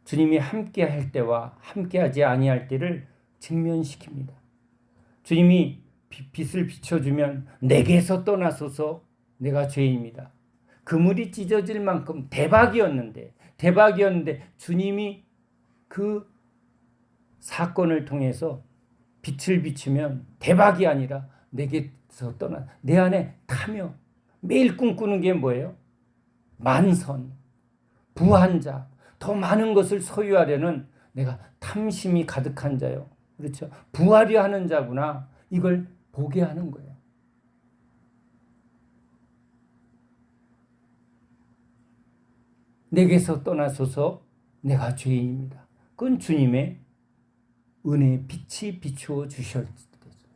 주님이 함께 할 때와 함께하지 아니할 때를 직면시킵니다. 주님이 빛을 비춰주면 내게서 떠나소서 내가 죄인입니다. 그물이 찢어질 만큼 대박이었는데 주님이 그 사건을 통해서 빛을 비추면 대박이 아니라 내게서 떠나 내 안에 타며 매일 꿈꾸는 게 뭐예요? 만선, 부한자, 더 많은 것을 소유하려는 내가 탐심이 가득한 자요. 그렇죠? 부하려 하는 자구나. 이걸 보게 하는 거예요. 내게서 떠나소서 내가 죄인입니다. 그건 주님의 은혜의 빛이 비추어 주셨을 때죠.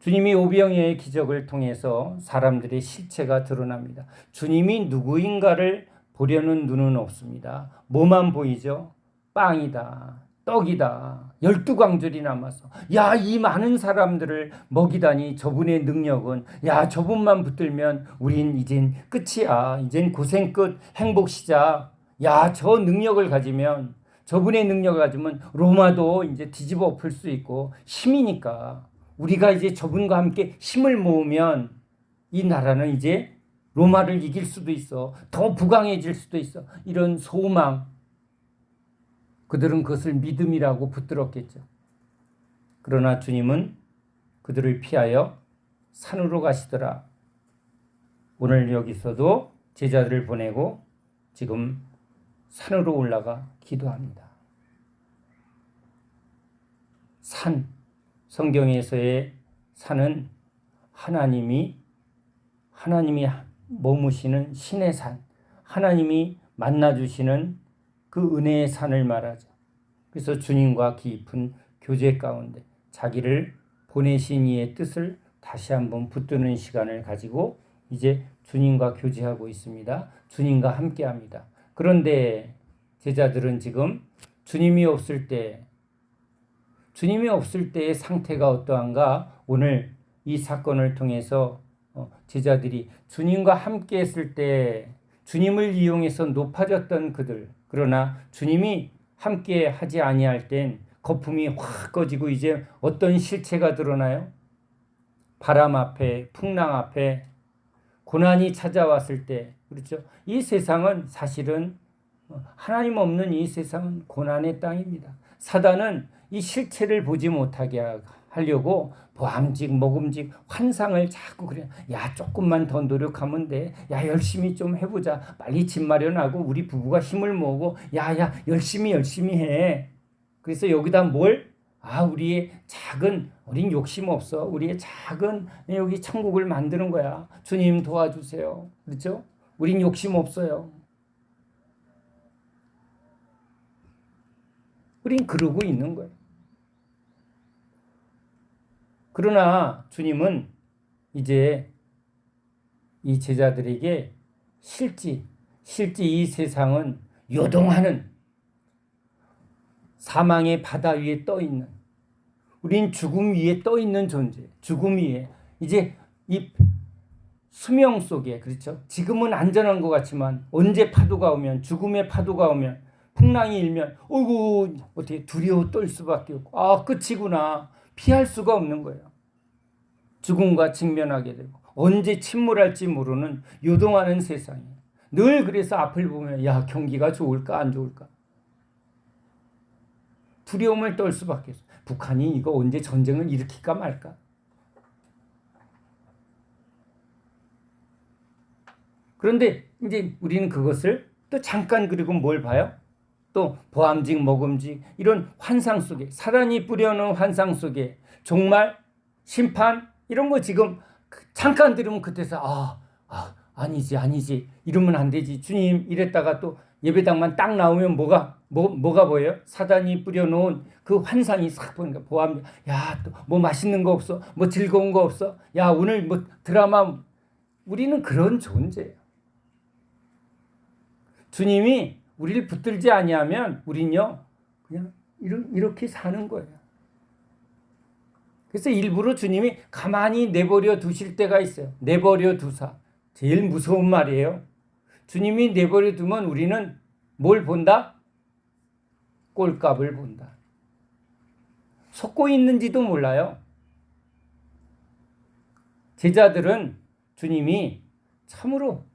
주님이 오병이어의 기적을 통해서 사람들의 실체가 드러납니다. 주님이 누구인가를 보려는 눈은 없습니다. 뭐만 보이죠? 빵이다, 떡이다, 12광줄이 남아서 야, 이 많은 사람들을 먹이다니 저분의 능력은 야, 저분만 붙들면 우린 이젠 끝이야. 이젠 고생 끝, 행복 시작. 야, 저 능력을 가지면 저분의 능력을 가지면 로마도 이제 뒤집어 엎을 수 있고 힘이니까 우리가 이제 저분과 함께 힘을 모으면 이 나라는 이제 로마를 이길 수도 있어. 더 부강해질 수도 있어. 이런 소망. 그들은 그것을 믿음이라고 붙들었겠죠. 그러나 주님은 그들을 피하여 산으로 가시더라. 오늘 여기서도 제자들을 보내고 지금 산으로 올라가 기도합니다. 산, 성경에서의 산은 하나님이 머무시는 신의 산, 하나님이 만나주시는 그 은혜의 산을 말하죠. 그래서 주님과 깊은 교제 가운데 자기를 보내신 이의 뜻을 다시 한번 붙드는 시간을 가지고 이제 주님과 교제하고 있습니다. 주님과 함께합니다. 그런데 제자들은 지금 주님이 없을 때의 상태가 어떠한가? 오늘 이 사건을 통해서 제자들이 주님과 함께 했을 때 주님을 이용해서 높아졌던 그들, 그러나 주님이 함께 하지 아니할 땐 거품이 확 꺼지고 이제 어떤 실체가 드러나요? 바람 앞에, 풍랑 앞에 고난이 찾아왔을 때, 그렇죠? 이 세상은 사실은 하나님 없는 이 세상은 고난의 땅입니다. 사단은 이 실체를 보지 못하게 하려고 보암직 먹음직 환상을 자꾸 그래. 야, 조금만 더 노력하면 돼. 야, 열심히 좀 해보자. 빨리 집 마련하고 우리 부부가 힘을 모으고 야, 열심히 해. 그래서 여기다 뭘? 우리의 작은, 우린 욕심 없어. 우리의 작은 여기 천국을 만드는 거야. 주님 도와주세요. 그렇죠? 우린 욕심 없어요. 우린 그러고 있는 거예요. 그러나 주님은 이제 이 제자들에게 실제 이 세상은 요동하는 사망의 바다 위에 떠 있는, 우린 죽음 위에 떠 있는 존재, 죽음 위에 이제 이 수명 속에, 그렇죠? 지금은 안전한 것 같지만 언제 파도가 오면, 죽음의 파도가 오면, 풍랑이 일면 어이구 어떻게 두려워 떨 수밖에 없고 끝이구나. 피할 수가 없는 거예요. 죽음과 직면하게 되고 언제 침몰할지 모르는 요동하는 세상이에요. 늘 그래서 앞을 보면 야, 경기가 좋을까 안 좋을까 두려움을 떨 수밖에 없어요. 북한이 이거 언제 전쟁을 일으킬까 말까. 그런데 이제 우리는 그것을 또 잠깐, 그리고 뭘 봐요? 또 보암직 먹음직 이런 환상 속에, 사단이 뿌려놓은 환상 속에 정말 심판 이런 거 지금 잠깐 들으면 그때서 아니지 이러면 안 되지 주님 이랬다가 또 예배당만 딱 나오면 뭐가 보여요? 사단이 뿌려놓은 그 환상이 싹 보니까 보암, 야, 또 뭐 맛있는 거 없어? 뭐 즐거운 거 없어? 야, 오늘 뭐 드라마. 우리는 그런 존재예요. 주님이 우리를 붙들지 아니하면 우리는요 그냥 이렇게 사는 거예요. 그래서 일부러 주님이 가만히 내버려 두실 때가 있어요. 내버려 두사. 제일 무서운 말이에요. 주님이 내버려 두면 우리는 뭘 본다? 꼴값을 본다. 속고 있는지도 몰라요. 제자들은 주님이 참으로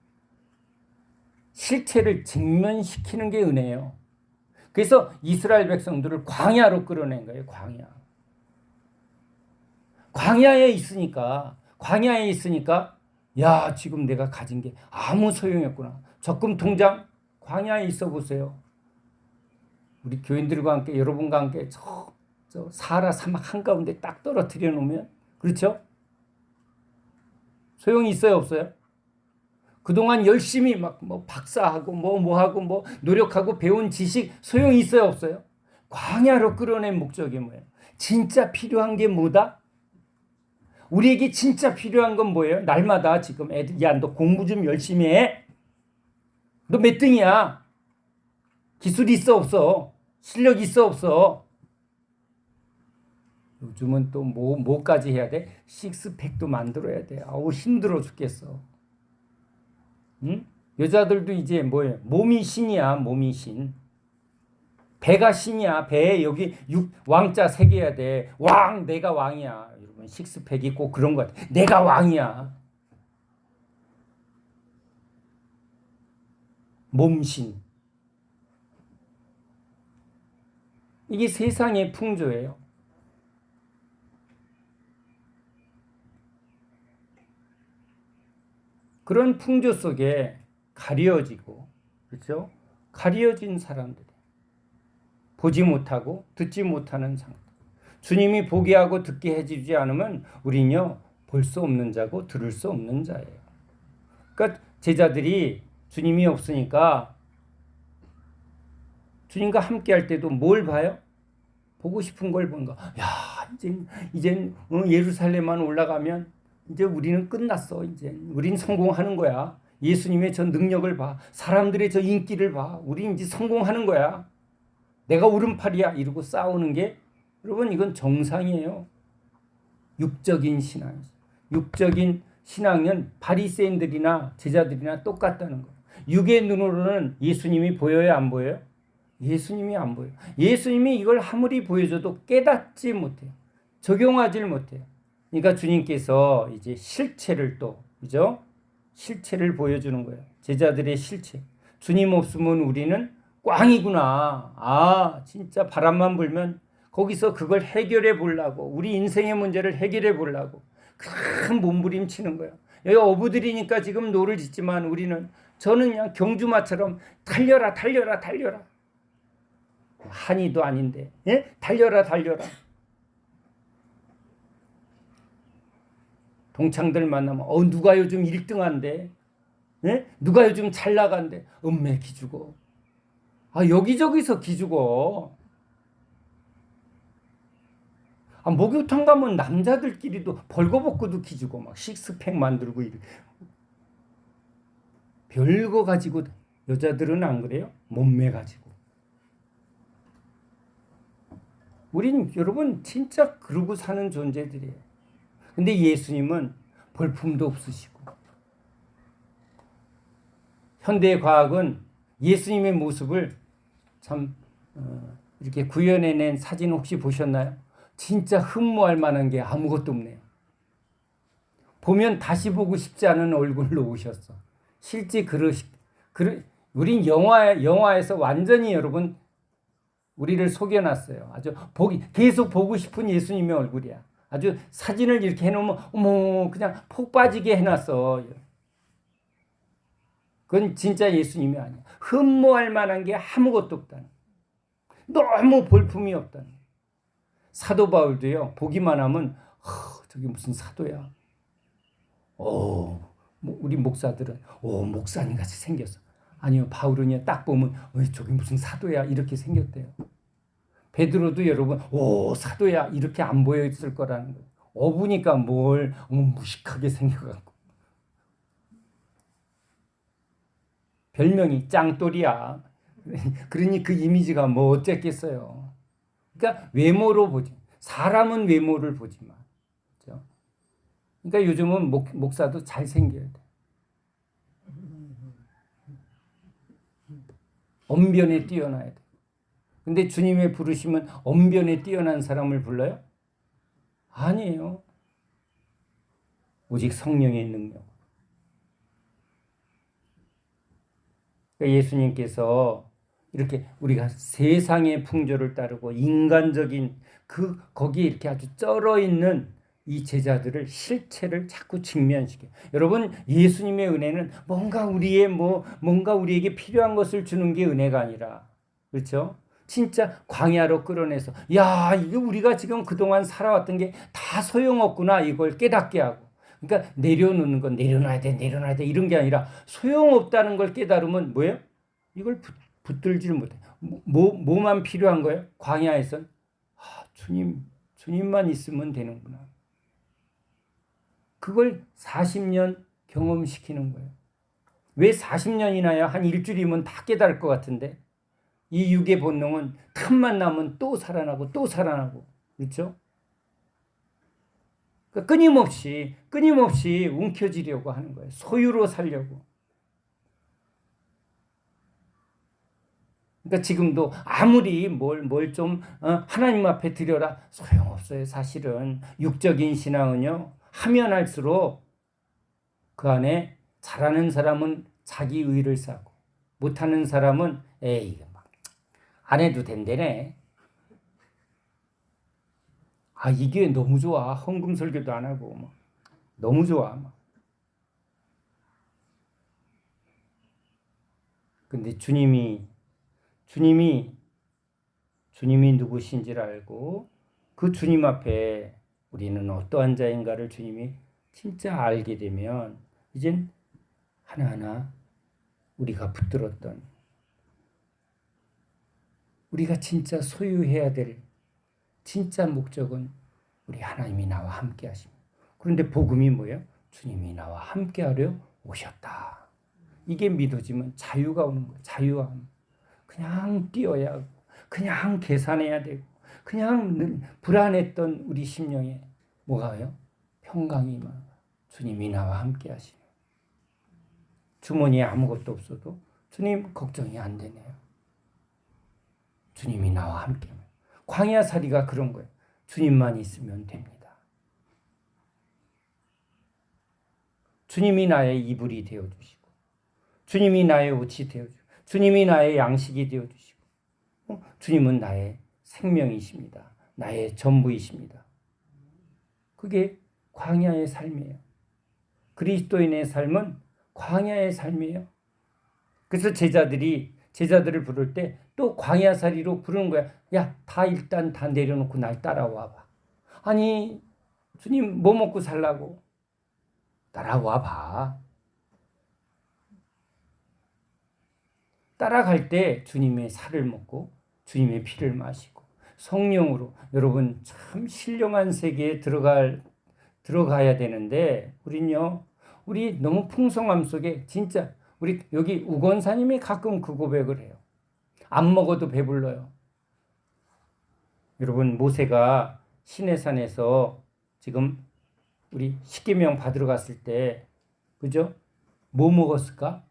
실체를 직면시키는 게 은혜예요. 그래서 이스라엘 백성들을 광야로 끌어낸 거예요. 광야에 있으니까 야, 지금 내가 가진 게 아무 소용이 없구나. 적금 통장 광야에 있어 보세요. 우리 교인들과 함께, 여러분과 함께 저 사하라 사막 한가운데 딱 떨어뜨려 놓으면, 그렇죠? 소용이 있어요 없어요? 그동안 열심히 막 뭐 박사하고 뭐 하고 뭐 노력하고 배운 지식 소용이 있어요, 없어요? 광야로 끌어낸 목적이 뭐예요? 진짜 필요한 게 뭐다? 우리에게 진짜 필요한 건 뭐예요? 날마다 지금 애들, 야, 너 공부 좀 열심히 해. 너 몇 등이야? 기술 있어, 없어? 실력 있어, 없어? 요즘은 또 뭐까지 해야 돼? 식스팩도 만들어야 돼. 아우, 힘들어 죽겠어. 응? 여자들도 이제 뭐예요? 몸이 신이야, 몸이 신. 배가 신이야, 배. 여기 왕자 새겨야 돼. 왕, 내가 왕이야. 여러분, 식스팩이 꼭 그런 것 같아. 내가 왕이야. 몸신. 이게 세상의 풍조예요. 그런 풍조 속에 가려지고, 그렇죠? 가려진 사람들, 보지 못하고 듣지 못하는 상태. 주님이 보게 하고 듣게 해주지 않으면 우리는요, 볼 수 없는 자고 들을 수 없는 자예요. 그러니까 제자들이 주님이 없으니까 주님과 함께 할 때도 뭘 봐요? 보고 싶은 걸 보는 거. 야, 이제 예루살렘만 올라가면 이제 우리는 끝났어. 이제 우린 성공하는 거야. 예수님의 저 능력을 봐. 사람들의 저 인기를 봐. 우린 이제 성공하는 거야. 내가 오른팔이야. 이러고 싸우는 게 여러분 이건 정상이에요. 육적인 신앙. 육적인 신앙은 바리새인들이나 제자들이나 똑같다는 거예요. 육의 눈으로는 예수님이 보여요, 안 보여요? 예수님이 안 보여요. 예수님이 이걸 아무리 보여줘도 깨닫지 못해요. 적용하지 못해요. 그러니까 주님께서 이제 실체를 또, 그죠? 실체를 보여주는 거예요. 제자들의 실체. 주님 없으면 우리는 꽝이구나. 아, 진짜 바람만 불면 거기서 그걸 해결해 보려고, 우리 인생의 문제를 해결해 보려고 큰 몸부림치는 거예요. 여기 어부들이니까 지금 노를 짓지만 저는 그냥 경주마처럼 달려라, 달려라, 달려라. 한이도 아닌데, 예? 달려라, 달려라. 동창들 만나면 누가 요즘 1등한데, 예? 누가 요즘 잘 나간대. 음매 기주고. 여기저기서 기주고. 목욕탕 가면 남자들끼리도 벌거벗고도 기주고 막 식스팩 만들고 이렇게. 별거 가지고. 여자들은 안 그래요? 몸매 가지고. 우린 여러분 진짜 그러고 사는 존재들이에요. 근데 예수님은 볼품도 없으시고, 현대 과학은 예수님의 모습을 참 이렇게 구현해낸 사진 혹시 보셨나요? 진짜 흠모할 만한 게 아무것도 없네요. 보면 다시 보고 싶지 않은 얼굴로 오셨어. 실제 우린 영화에서 완전히 여러분 우리를 속여놨어요. 아주 계속 보고 싶은 예수님의 얼굴이야. 아주 사진을 이렇게 해놓으면 어머 그냥 폭 빠지게 해놨어. 그건 진짜 예수님이 아니야. 흠모할 만한 게 아무것도 없다는. 너무 볼품이 없다는. 사도 바울도요. 보기만 하면 저게 무슨 사도야. 우리 목사들은 목사님 같이 생겼어. 아니요, 바울은요 딱 보면 저게 무슨 사도야 이렇게 생겼대요. 베드로도 여러분 사도야 이렇게 안 보였을 거라는 거예요. 어부니까 무식하게 생겨갖고. 별명이 짱돌이야. 그러니 그 이미지가 뭐 어쨌겠어요. 그러니까 외모로 보지. 사람은 외모를 보지만. 그렇죠? 그러니까 요즘은 목사도 잘생겨야 돼. 언변에 뛰어나야 돼. 근데 주님의 부르심은 언변에 뛰어난 사람을 불러요? 아니에요. 오직 성령의 능력. 그러니까 예수님께서 이렇게 우리가 세상의 풍조를 따르고 인간적인 거기에 이렇게 아주 쩔어 있는 이 제자들을 실체를 자꾸 직면시켜요. 여러분, 예수님의 은혜는 뭔가 우리에게 필요한 것을 주는 게 은혜가 아니라, 그렇죠? 진짜 광야로 끌어내서 이게 우리가 지금 그동안 살아왔던 게 다 소용없구나 이걸 깨닫게 하고, 그러니까 내려놓는 건 내려놔야 돼 이런 게 아니라 소용없다는 걸 깨달으면 뭐예요? 이걸 붙들지를 못해. 뭐만 필요한 거예요? 광야에선 주님만 있으면 되는구나. 그걸 40년 경험시키는 거예요. 왜 40년이나야? 한 일주일이면 다 깨달을 것 같은데 이 육의 본능은 틈만 나면 또 살아나고 또 살아나고 그렇죠? 그러니까 끊임없이 움켜쥐려고 하는 거예요. 소유로 살려고. 그러니까 지금도 아무리 뭘 좀 하나님 앞에 드려라 소용없어요. 사실은 육적인 신앙은요 하면 할수록 그 안에 잘하는 사람은 자기 의를 쌓고 못하는 사람은 에이 막 안 해도 된대네. 이게 너무 좋아. 헌금 설교도 안 하고 막 너무 좋아. 막. 근데 주님이 누구신지를 알고 그 주님 앞에 우리는 어떠한 자인가를 주님이 진짜 알게 되면 이젠 하나하나 우리가 붙들었던 우리가 진짜 소유해야 될 진짜 목적은 우리 하나님이 나와 함께 하십니다. 그런데 복음이 뭐예요? 주님이 나와 함께 하려 오셨다. 이게 믿어지면 자유가 오는 거예요. 자유함. 그냥 뛰어야 하고 그냥 계산해야 되고 그냥 늘 불안했던 우리 심령에 뭐가 와요? 평강이 막 주님이 나와 함께 하시네. 주머니에 아무것도 없어도 주님 걱정이 안 되네요. 주님이 나와 함께 하면. 광야살이가 그런 거예요. 주님만 있으면 됩니다. 주님이 나의 이불이 되어주시고 주님이 나의 옷이 되어주시고 주님이 나의 양식이 되어주시고 주님은 나의 생명이십니다. 나의 전부이십니다. 그게 광야의 삶이에요. 그리스도인의 삶은 광야의 삶이에요. 그래서 제자들을 부를 때 또 광야살이로 부르는 거야. 야, 일단 다 내려놓고 날 따라와 봐. 아니, 주님 뭐 먹고 살라고? 따라와 봐. 따라갈 때 주님의 살을 먹고 주님의 피를 마시고 성령으로 여러분 참 신령한 세계에 들어가야 되는데 우리 너무 풍성함 속에 진짜 우리 여기 우건사님이 가끔 그 고백을 해요. 안 먹어도 배불러요. 여러분 모세가 시내산에서 지금 우리 십계명 받으러 갔을 때 그죠? 뭐 먹었을까?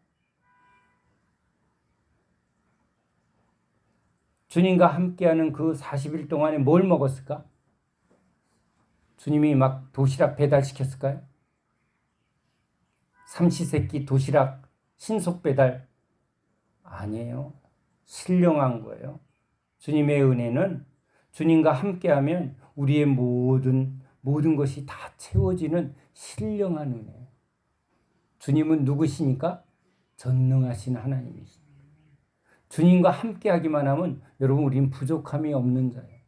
주님과 함께하는 그 40일 동안에 뭘 먹었을까? 주님이 막 도시락 배달시켰을까요? 삼시세끼 도시락 신속 배달 아니에요. 신령한 거예요. 주님의 은혜는 주님과 함께하면 우리의 모든 것이 다 채워지는 신령한 은혜. 주님은 누구시니까? 전능하신 하나님이십니다. 주님과 함께하기만 하면 여러분 우리는 부족함이 없는 자예요.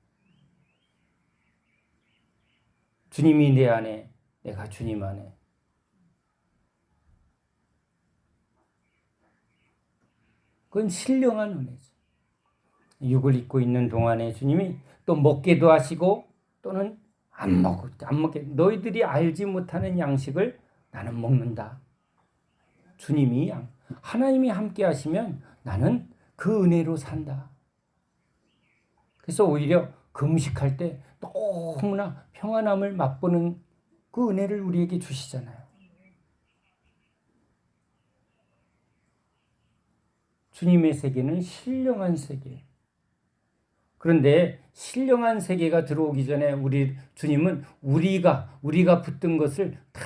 주님이 내 안에, 내가 주님 안에. 그건 신령한 은혜죠. 육을 입고 있는 동안에 주님이 또 먹게도 하시고 또는 안 먹게 너희들이 알지 못하는 양식을 나는 먹는다. 주님이 하나님이 함께 하시면 나는 그 은혜로 산다. 그래서 오히려 금식할 때 너무나 평안함을 맛보는 그 은혜를 우리에게 주시잖아요. 주님의 세계는 신령한 세계. 그런데 신령한 세계가 들어오기 전에 주님은 우리가 붙든 것을 다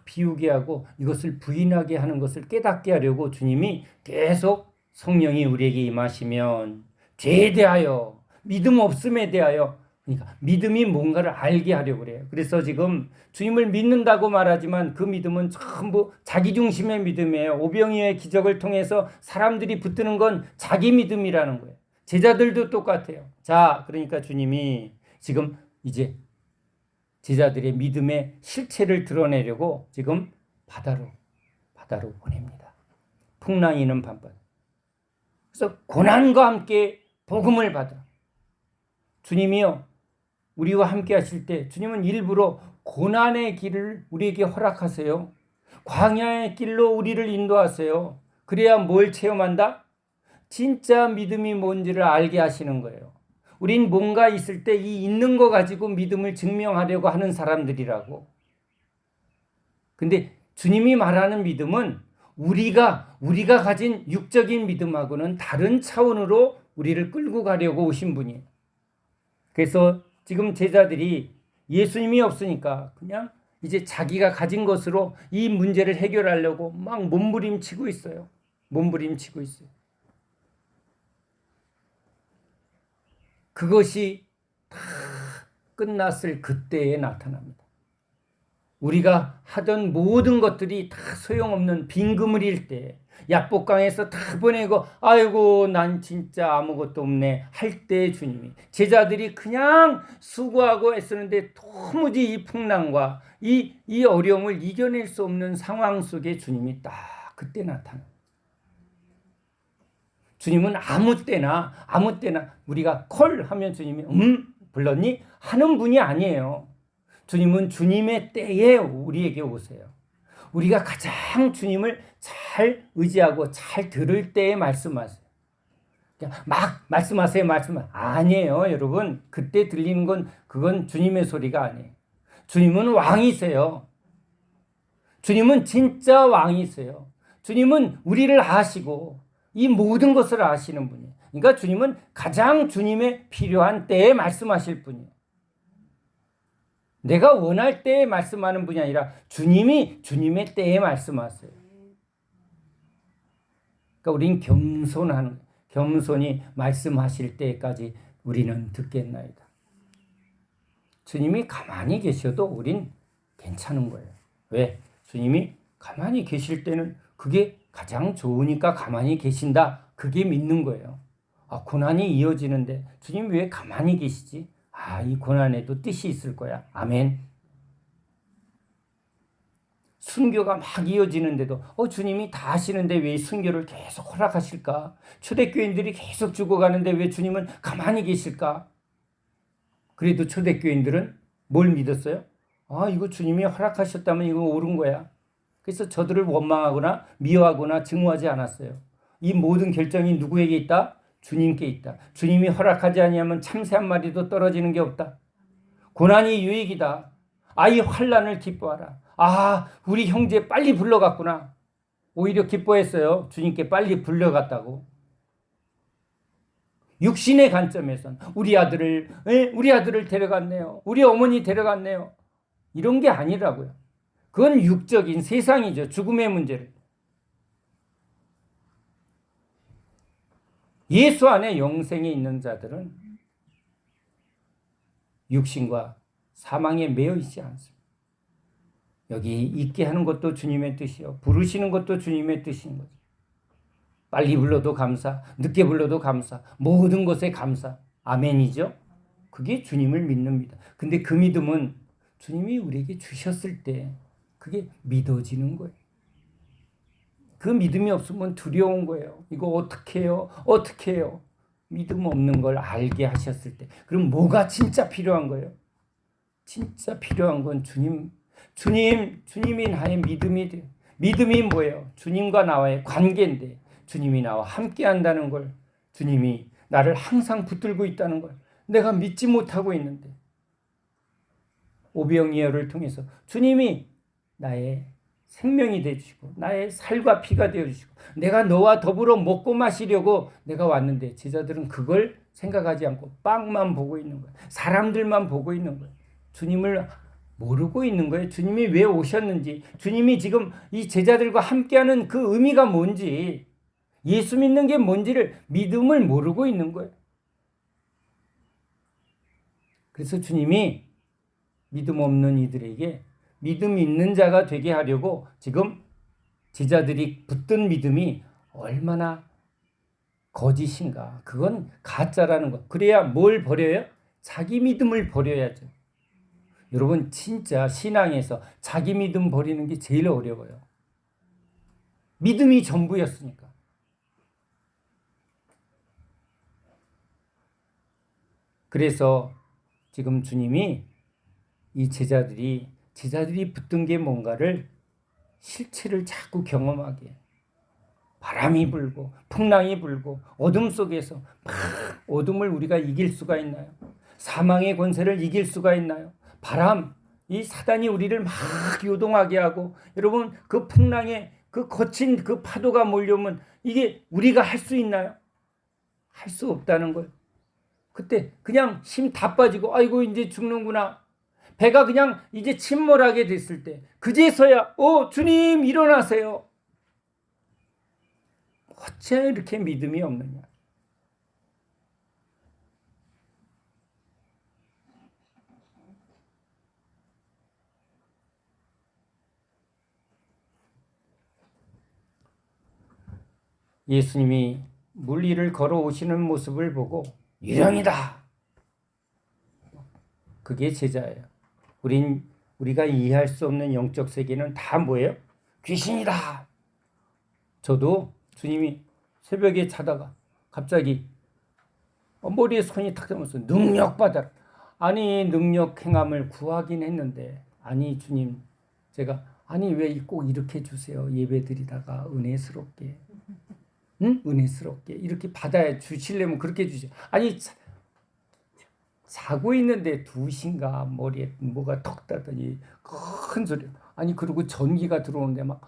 비우게 하고 이것을 부인하게 하는 것을 깨닫게 하려고 주님이 계속 성령이 우리에게 임하시면 죄에 대하여 믿음 없음에 대하여 그러니까 믿음이 뭔가를 알게 하려고 그래요. 그래서 지금 주님을 믿는다고 말하지만 그 믿음은 전부 자기 중심의 믿음이에요. 오병이어의 기적을 통해서 사람들이 붙드는 건 자기 믿음이라는 거예요. 제자들도 똑같아요. 자, 그러니까 주님이 지금 이제 제자들의 믿음의 실체를 드러내려고 지금 바다로 보냅니다. 풍랑이는 밤바다. 그래서 고난과 함께 복음을 받아. 주님이요, 우리와 함께 하실 때 주님은 일부러 고난의 길을 우리에게 허락하세요. 광야의 길로 우리를 인도하세요. 그래야 뭘 체험한다? 진짜 믿음이 뭔지를 알게 하시는 거예요. 우린 뭔가 있을 때 이 있는 거 가지고 믿음을 증명하려고 하는 사람들이라고. 근데 주님이 말하는 믿음은 우리가 가진 육적인 믿음하고는 다른 차원으로 우리를 끌고 가려고 오신 분이에요. 그래서 지금 제자들이 예수님이 없으니까 그냥 이제 자기가 가진 것으로 이 문제를 해결하려고 막 몸부림치고 있어요. 그것이 다 끝났을 그때에 나타납니다. 우리가 하던 모든 것들이 다 소용없는 빈그물일 때, 약복강에서 다 보내고 아이고 난 진짜 아무것도 없네 할 때 주님이, 제자들이 그냥 수고하고 애쓰는데 도무지 이 풍랑과 이 어려움을 이겨낼 수 없는 상황 속에 주님이 딱 그때 나타나요. 주님은 아무 때나 우리가 콜 하면 주님이 불렀니? 하는 분이 아니에요. 주님은 주님의 때에 우리에게 오세요. 우리가 가장 주님을 잘 의지하고 잘 들을 때에 말씀하세요. 막 말씀하세요. 아니에요, 여러분. 그때 들리는 건 그건 주님의 소리가 아니에요. 주님은 왕이세요. 주님은 진짜 왕이세요. 주님은 우리를 아시고 이 모든 것을 아시는 분이에요. 그러니까 주님은 가장 주님의 필요한 때에 말씀하실 분이에요. 내가 원할 때에 말씀하는 분이 아니라 주님이 주님의 때에 말씀하세요. 그러니까 우린 겸손히 말씀하실 때까지 우리는 듣겠나이다. 주님이 가만히 계셔도 우린 괜찮은 거예요. 왜? 주님이 가만히 계실 때는 그게 가장 좋으니까 가만히 계신다. 그게 믿는 거예요. 고난이 이어지는데 주님 왜 가만히 계시지? 이 고난에도 뜻이 있을 거야. 아멘. 순교가 막 이어지는데도 주님이 다 하시는데 왜 순교를 계속 허락하실까? 초대교인들이 계속 죽어가는데 왜 주님은 가만히 계실까? 그래도 초대교인들은 뭘 믿었어요? 이거 주님이 허락하셨다면 이거 옳은 거야. 그래서 저들을 원망하거나 미워하거나 증오하지 않았어요. 이 모든 결정이 누구에게 있다? 주님께 있다. 주님이 허락하지 아니하면 참새 한 마리도 떨어지는 게 없다. 고난이 유익이다. 이 환난을 기뻐하라. 우리 형제 빨리 불러갔구나. 오히려 기뻐했어요. 주님께 빨리 불려갔다고. 육신의 관점에선 우리 아들을 데려갔네요. 우리 어머니 데려갔네요. 이런 게 아니라고요. 그건 육적인 세상이죠. 죽음의 문제를. 예수 안에 영생에 있는 자들은 육신과 사망에 매여 있지 않습니다. 여기 있게 하는 것도 주님의 뜻이요. 부르시는 것도 주님의 뜻인 거죠. 빨리 불러도 감사, 늦게 불러도 감사, 모든 것에 감사. 아멘이죠. 그게 주님을 믿는 믿음. 근데 그 믿음은 주님이 우리에게 주셨을 때 그게 믿어지는 거예요. 그 믿음이 없으면 두려운 거예요. 이거 어떻게 해요? 믿음 없는 걸 알게 하셨을 때. 그럼 뭐가 진짜 필요한 거예요? 진짜 필요한 건 주님이 나의 믿음이 돼요. 믿음이 뭐예요? 주님과 나와의 관계인데 주님이 나와 함께 한다는 걸, 주님이 나를 항상 붙들고 있다는 걸 내가 믿지 못하고 있는데 오병이어를 통해서 주님이 나의 생명이 되어주시고 나의 살과 피가 되어주시고 내가 너와 더불어 먹고 마시려고 내가 왔는데 제자들은 그걸 생각하지 않고 빵만 보고 있는 거예요. 사람들만 보고 있는 거예요. 주님을 모르고 있는 거예요. 주님이 왜 오셨는지, 주님이 지금 이 제자들과 함께하는 그 의미가 뭔지, 예수 믿는 게 뭔지를, 믿음을 모르고 있는 거예요. 그래서 주님이 믿음 없는 이들에게 믿음 있는 자가 되게 하려고 지금 제자들이 붙든 믿음이 얼마나 거짓인가. 그건 가짜라는 거. 그래야 뭘 버려요? 자기 믿음을 버려야죠. 여러분 진짜 신앙에서 자기 믿음 버리는 게 제일 어려워요. 믿음이 전부였으니까. 그래서 지금 주님이 이 제자들이 붙든 게 뭔가를 실체를 자꾸 경험하게. 바람이 불고 풍랑이 불고 어둠 속에서 막 어둠을 우리가 이길 수가 있나요? 사망의 권세를 이길 수가 있나요? 바람, 이 사단이 우리를 막 요동하게 하고 여러분 그 풍랑에 그 거친 그 파도가 몰려오면 이게 우리가 할 수 있나요? 할 수 없다는 걸. 그때 그냥 힘 다 빠지고 아이고 이제 죽는구나. 배가 그냥 이제 침몰하게 됐을 때 그제서야 주님 일어나세요. 어째 이렇게 믿음이 없느냐. 예수님이 물 위를 걸어오시는 모습을 보고 유령이다. 그게 제자예요. 우리가 이해할 수 없는 영적 세계는 다 뭐예요? 귀신이다. 저도 주님이 새벽에 자다가 갑자기 머리에 손이 탁 들어오면서 능력 받아라. 아니 능력 행함을 구하긴 했는데 아니 주님 제가 아니 왜 꼭 이렇게 주세요. 예배 드리다가 은혜스럽게 은혜스럽게 이렇게 받아 주시려면 그렇게 주세요. 아니 자고 있는데 2시인가 머리에 뭐가 턱 따더니 큰 소리. 아니 그리고 전기가 들어오는데 막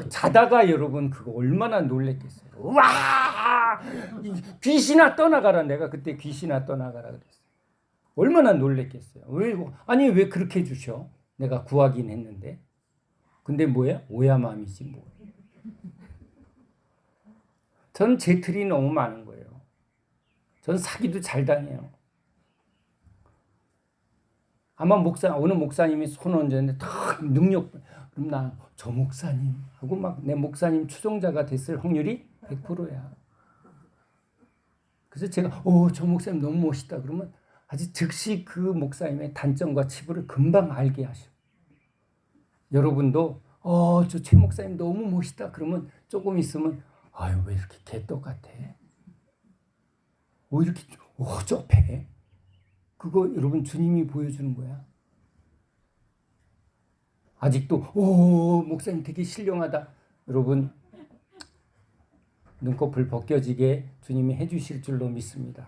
자다가 여러분 그거 얼마나 놀랬겠어요. 와 귀신아 떠나가라. 내가 그때 귀신아 떠나가라 그랬어요. 얼마나 놀랬겠어요. 왜 그렇게 주셔? 내가 구하긴 했는데. 근데 뭐야? 오야맘이지 뭐. 전 재틀이 너무 많은 거예요. 전 사기도 잘 당해요. 아마 어느 목사님이 손 얹었는데 탁 능력, 그럼 나 저 목사님 하고 막 내 목사님 추종자가 됐을 확률이 100%야. 그래서 제가 저 목사님 너무 멋있다 그러면 아주 즉시 그 목사님의 단점과 치부를 금방 알게 하셔. 여러분도 저 최 목사님 너무 멋있다 그러면 조금 있으면 아유 왜 이렇게 개떡같아. 왜 이렇게 좁해. 그거 여러분 주님이 보여주는 거야. 아직도 목사님 되게 신령하다. 여러분 눈꺼풀 벗겨지게 주님이 해주실 줄로 믿습니다.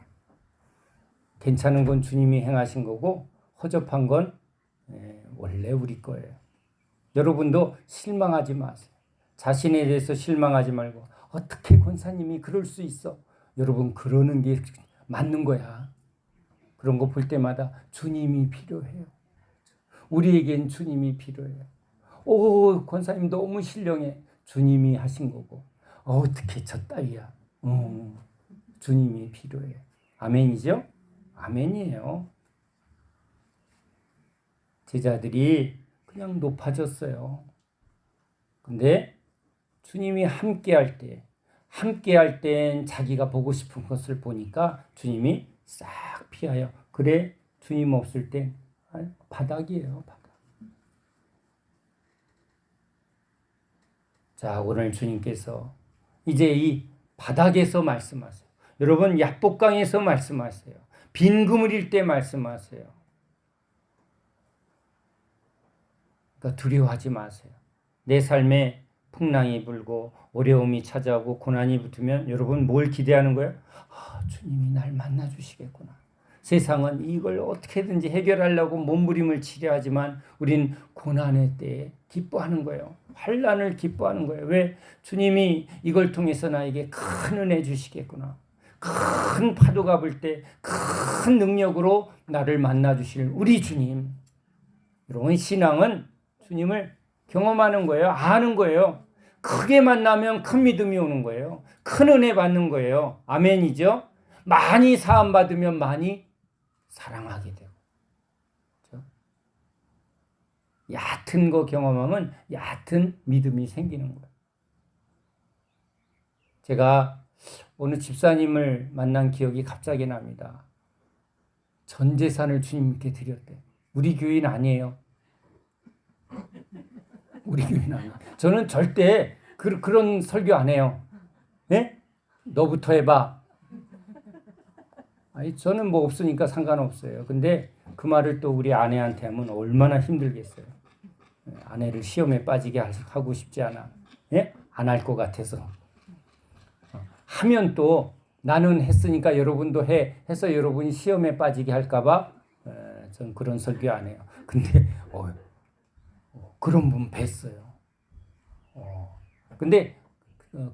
괜찮은 건 주님이 행하신 거고 허접한 건 원래 우리 거예요. 여러분도 실망하지 마세요. 자신에 대해서 실망하지 말고 어떻게 권사님이 그럴 수 있어. 여러분 그러는 게 맞는 거야. 그런 거 볼 때마다 주님이 필요해요. 우리에겐 주님이 필요해요. 권사님 너무 신령해. 주님이 하신 거고. 어떻게 저 따위야. 주님이 필요해. 아멘이죠? 아멘이에요. 제자들이 그냥 높아졌어요. 근데 주님이 함께할 땐 자기가 보고 싶은 것을 보니까 주님이 싹 피하여. 그래 주님 없을 땐 바닥이에요. 바닥. 자 오늘 주님께서 이제 이 바닥에서 말씀하세요. 여러분 야복강에서 말씀하세요. 빈 그물일 때 말씀하세요. 그러니까 두려워하지 마세요. 내 삶에 풍랑이 불고 어려움이 찾아오고 고난이 붙으면 여러분 뭘 기대하는 거예요? 주님이 날 만나 주시겠구나. 세상은 이걸 어떻게든지 해결하려고 몸부림을 치려하지만 우린 고난의 때에 기뻐하는 거예요. 환난을 기뻐하는 거예요. 왜? 주님이 이걸 통해서 나에게 큰 은혜 주시겠구나. 큰 파도가 불 때 큰 능력으로 나를 만나 주실 우리 주님. 여러분 신앙은 주님을 경험하는 거예요. 아는 거예요. 크게 만나면 큰 믿음이 오는 거예요. 큰 은혜 받는 거예요. 아멘이죠? 많이 사함 받으면 많이 사랑하게 되고. 그렇죠? 얕은 거 경험하면 얕은 믿음이 생기는 거예요. 제가 어느 집사님을 만난 기억이 갑자기 납니다. 전 재산을 주님께 드렸대. 우리 교회는 아니에요. 우리 교회는 아니에요. 저는 절대 그런 설교 안 해요. 예? 너부터 해봐. 아니, 저는 뭐 없으니까 상관없어요. 근데 그 말을 또 우리 아내한테 하면 얼마나 힘들겠어요. 아내를 시험에 빠지게 하고 싶지 않아. 예? 안 할 것 같아서. 하면 또 나는 했으니까 여러분도 해서 여러분이 시험에 빠지게 할까봐 전 그런 설교 안 해요. 근데 그런 분 뵀어요. 근데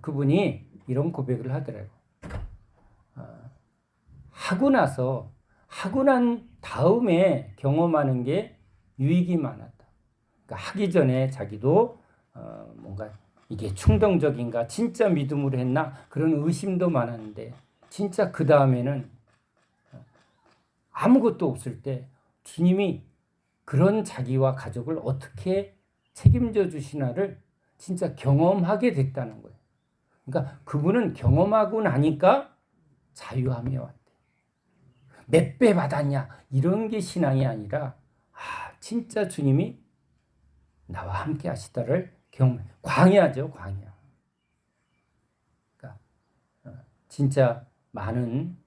그분이 이런 고백을 하더라고요. 하고 난 다음에 경험하는 게 유익이 많았다. 그러니까 하기 전에 자기도 뭔가 이게 충동적인가 진짜 믿음으로 했나 그런 의심도 많았는데 진짜 그 다음에는 아무것도 없을 때 주님이 그런 자기와 가족을 어떻게 책임져 주시나를 진짜 경험하게 됐다는 거예요. 그러니까 그분은 경험하고 나니까 자유함이 왔대. 몇 배 받았냐 이런 게 신앙이 아니라 진짜 주님이 나와 함께 하시다를 경험해. 광야죠, 광야. 그러니까 진짜 많은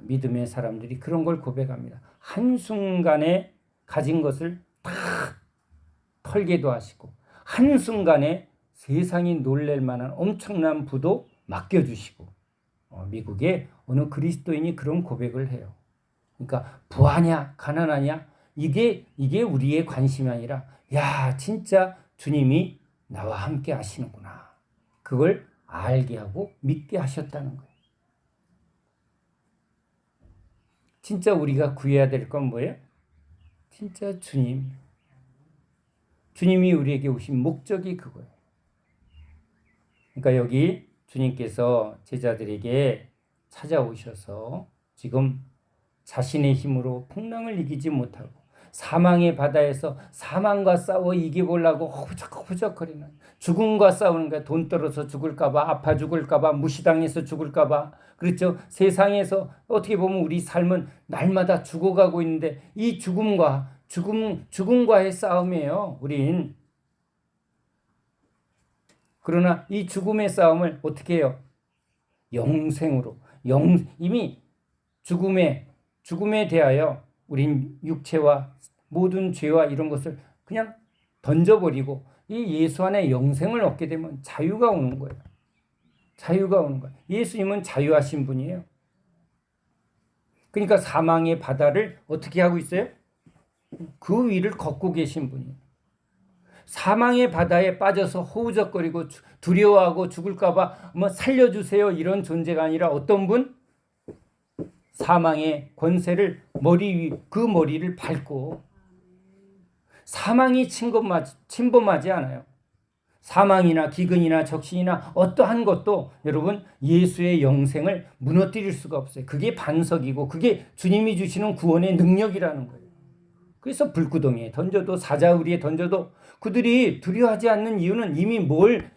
믿음의 사람들이 그런 걸 고백합니다. 한순간에 가진 것을 다 털게도 하시고 한순간에 세상이 놀랄 만한 엄청난 부도 맡겨주시고 미국의 어느 그리스도인이 그런 고백을 해요. 그러니까 부하냐 가난하냐 이게 우리의 관심이 아니라 야 진짜 주님이 나와 함께 하시는구나. 그걸 알게 하고 믿게 하셨다는 거예요. 진짜 우리가 구해야 될 건 뭐예요? 진짜 주님이 우리에게 오신 목적이 그거예요. 그러니까 여기 주님께서 제자들에게 찾아오셔서 지금 자신의 힘으로 풍랑을 이기지 못하고 사망의 바다에서 사망과 싸워 이겨보려고 허우적허우적거리는 죽음과 싸우는 거야. 돈 떨어서 죽을까봐, 아파 죽을까봐, 무시당해서 죽을까봐. 그렇죠? 세상에서 어떻게 보면 우리 삶은 날마다 죽어가고 있는데 이 죽음과의 싸움이에요. 우린. 그러나 이 죽음의 싸움을 어떻게 해요? 영생으로. 이미 죽음에 대하여 우린 육체와 모든 죄와 이런 것을 그냥 던져버리고 이 예수 안에 영생을 얻게 되면 자유가 오는 거예요. 자유가 오는 거예요. 예수님은 자유하신 분이에요. 그러니까 사망의 바다를 어떻게 하고 있어요? 그 위를 걷고 계신 분이에요. 사망의 바다에 빠져서 허우적거리고 두려워하고 죽을까봐 뭐 살려주세요 이런 존재가 아니라 어떤 분? 사망의 권세를 그 머리를 밟고 사망이 침범하지 않아요. 사망이나 기근이나 적신이나 어떠한 것도 여러분 예수의 영생을 무너뜨릴 수가 없어요. 그게 반석이고 그게 주님이 주시는 구원의 능력이라는 거예요. 그래서 불구덩이에 던져도 사자우리에 던져도 그들이 두려워하지 않는 이유는 이미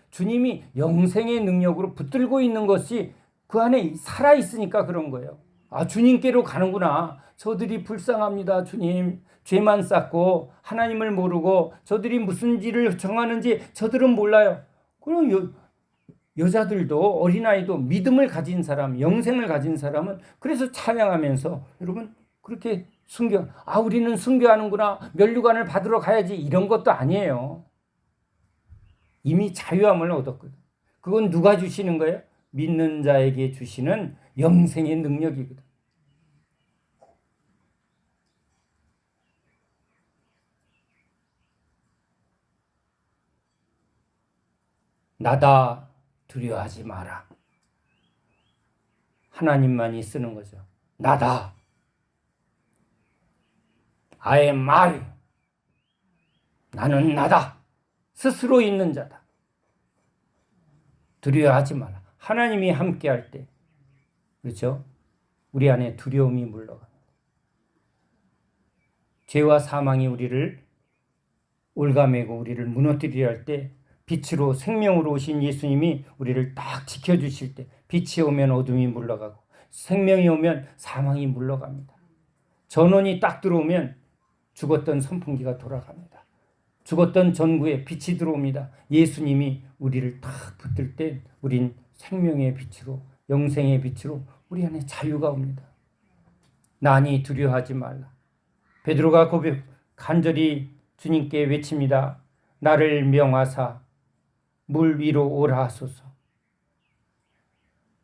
주님이 영생의 능력으로 붙들고 있는 것이 그 안에 살아있으니까 그런 거예요. 주님께로 가는구나. 저들이 불쌍합니다. 주님. 죄만 쌓고 하나님을 모르고 저들이 무슨 일을 정하는지 저들은 몰라요. 그럼 여자들도 어린아이도 믿음을 가진 사람, 영생을 가진 사람은 그래서 찬양하면서 여러분 그렇게 우리는 순교하는구나. 면류관을 받으러 가야지. 이런 것도 아니에요. 이미 자유함을 얻었거든. 그건 누가 주시는 거예요? 믿는 자에게 주시는 영생의 능력이거든. 나다 두려워하지 마라. 하나님만이 쓰는 거죠. 나다. I am I. 나는 나다. 스스로 있는 자다. 두려워하지 마라. 하나님이 함께할 때, 그렇죠? 우리 안에 두려움이 물러갑니다. 죄와 사망이 우리를 올가매고 우리를 무너뜨리려 할 때 빛으로 생명으로 오신 예수님이 우리를 딱 지켜주실 때 빛이 오면 어둠이 물러가고 생명이 오면 사망이 물러갑니다. 전원이 딱 들어오면 죽었던 선풍기가 돌아갑니다. 죽었던 전구에 빛이 들어옵니다. 예수님이 우리를 탁 붙들 때 우린 생명의 빛으로, 영생의 빛으로 우리 안에 자유가 옵니다. 나니 두려워하지 말라. 베드로가 간절히 주님께 외칩니다. 나를 명하사 물 위로 오라 하소서.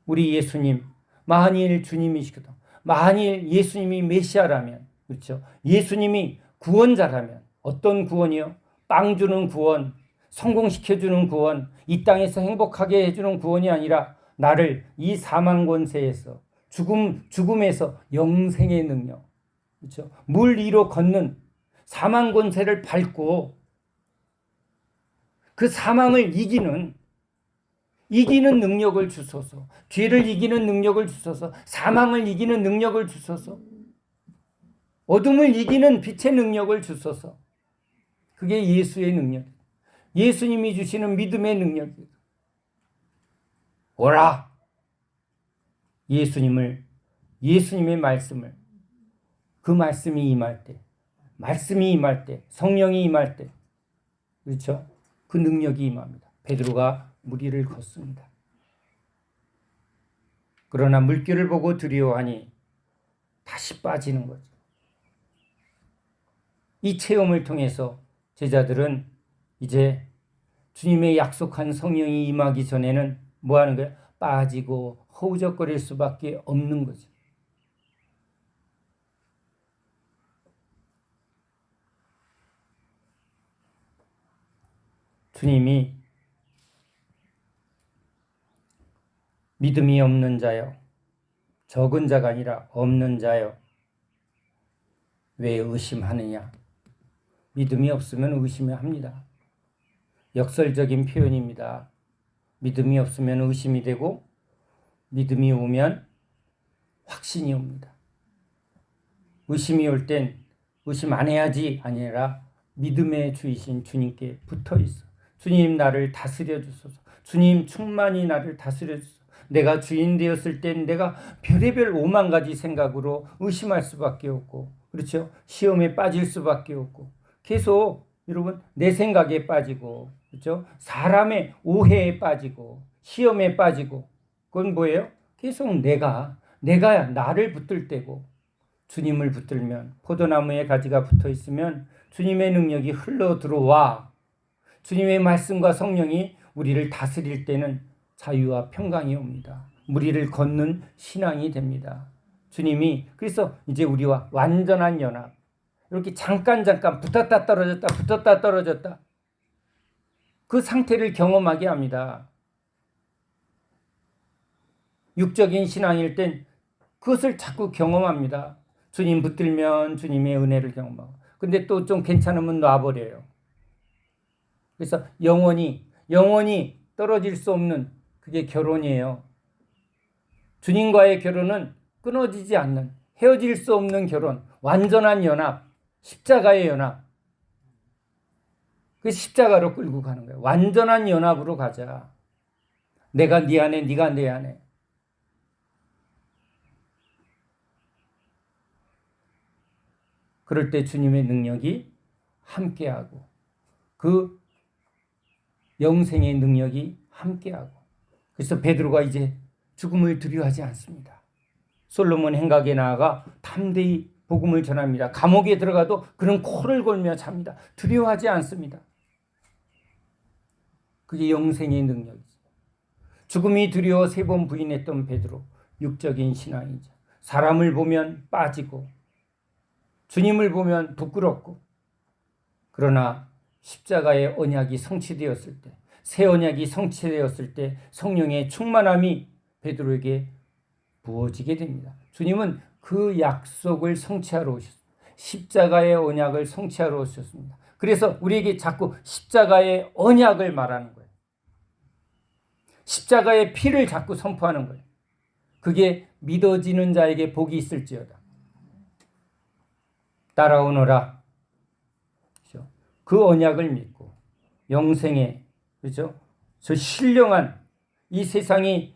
우리 예수님, 만일 주님이시거든, 만일 예수님이 메시아라면, 그렇죠? 예수님이 구원자라면, 어떤 구원이요? 빵 주는 구원, 성공시켜주는 구원, 이 땅에서 행복하게 해주는 구원이 아니라 나를 이 사망 권세에서, 죽음에서 영생의 능력, 그렇죠? 물 위로 걷는 사망 권세를 밟고 그 사망을 이기는 능력을 주소서. 죄를 이기는 능력을 주소서. 사망을 이기는 능력을 주소서. 어둠을 이기는 빛의 능력을 주소서. 그게 예수의 능력. 예수님이 주시는 믿음의 능력이에요. 오라. 예수님의 말씀을, 그 말씀이 임할 때, 성령이 임할 때, 그렇죠? 그 능력이 임합니다. 베드로가 물 위를 걷습니다. 그러나 물결을 보고 두려워하니 다시 빠지는 거죠. 이 체험을 통해서 제자들은 이제 주님의 약속한 성령이 임하기 전에는 뭐 하는 거예요? 빠지고 허우적거릴 수밖에 없는 거죠. 주님이 믿음이 없는 자요, 적은 자가 아니라 없는 자요, 왜 의심하느냐? 믿음이 없으면 의심합니다. 역설적인 표현입니다. 믿음이 없으면 의심이 되고 믿음이 오면 확신이 옵니다. 의심이 올 땐 의심 안 해야지 아니라 믿음의 주이신 주님께 붙어 있어. 주님 나를 다스려 주소서. 주님 충만히 나를 다스려 주소서. 내가 주인 되었을 땐 내가 별의별 오만 가지 생각으로 의심할 수밖에 없고, 그렇죠? 시험에 빠질 수밖에 없고, 계속 여러분 내 생각에 빠지고, 그렇죠? 사람의 오해에 빠지고, 시험에 빠지고, 그건 뭐예요? 계속 내가 나를 붙들 때고, 주님을 붙들면, 포도나무에 가지가 붙어 있으면 주님의 능력이 흘러 들어와 주님의 말씀과 성령이 우리를 다스릴 때는 자유와 평강이 옵니다. 우리를 걷는 신앙이 됩니다. 주님이 그래서 이제 우리와 완전한 연합, 이렇게 잠깐 붙었다 떨어졌다 그 상태를 경험하게 합니다. 육적인 신앙일 땐 그것을 자꾸 경험합니다. 주님 붙들면 주님의 은혜를 경험하고, 근데 또 좀 괜찮으면 놔버려요. 그래서 영원히 떨어질 수 없는 그게 결혼이에요. 주님과의 결혼은 끊어지지 않는, 헤어질 수 없는 결혼, 완전한 연합, 십자가의 연합. 그 십자가로 끌고 가는 거예요. 완전한 연합으로 가자. 내가 네 안에, 네가 내 안에. 그럴 때 주님의 능력이 함께하고, 그 영생의 능력이 함께하고, 그래서 베드로가 이제 죽음을 두려워하지 않습니다. 솔로몬 행각에 나아가 담대히 복음을 전합니다. 감옥에 들어가도 그는 코를 골며 잡니다. 두려워하지 않습니다. 그게 영생의 능력이죠. 죽음이 두려워 3번 부인했던 베드로, 육적인 신앙이죠. 사람을 보면 빠지고 주님을 보면 부끄럽고, 그러나 십자가의 언약이 성취되었을 때, 새 언약이 성취되었을 때 성령의 충만함이 베드로에게 부어지게 됩니다. 주님은 그 약속을 성취하러 오셨습니다. 십자가의 언약을 성취하러 오셨습니다. 그래서 우리에게 자꾸 십자가의 언약을 말하는 거예요. 십자가의 피를 자꾸 선포하는 거예요. 그게 믿어지는 자에게 복이 있을지어다. 따라오너라. 그렇죠? 그 언약을 믿고 영생의, 그렇죠? 저 신령한, 이 세상이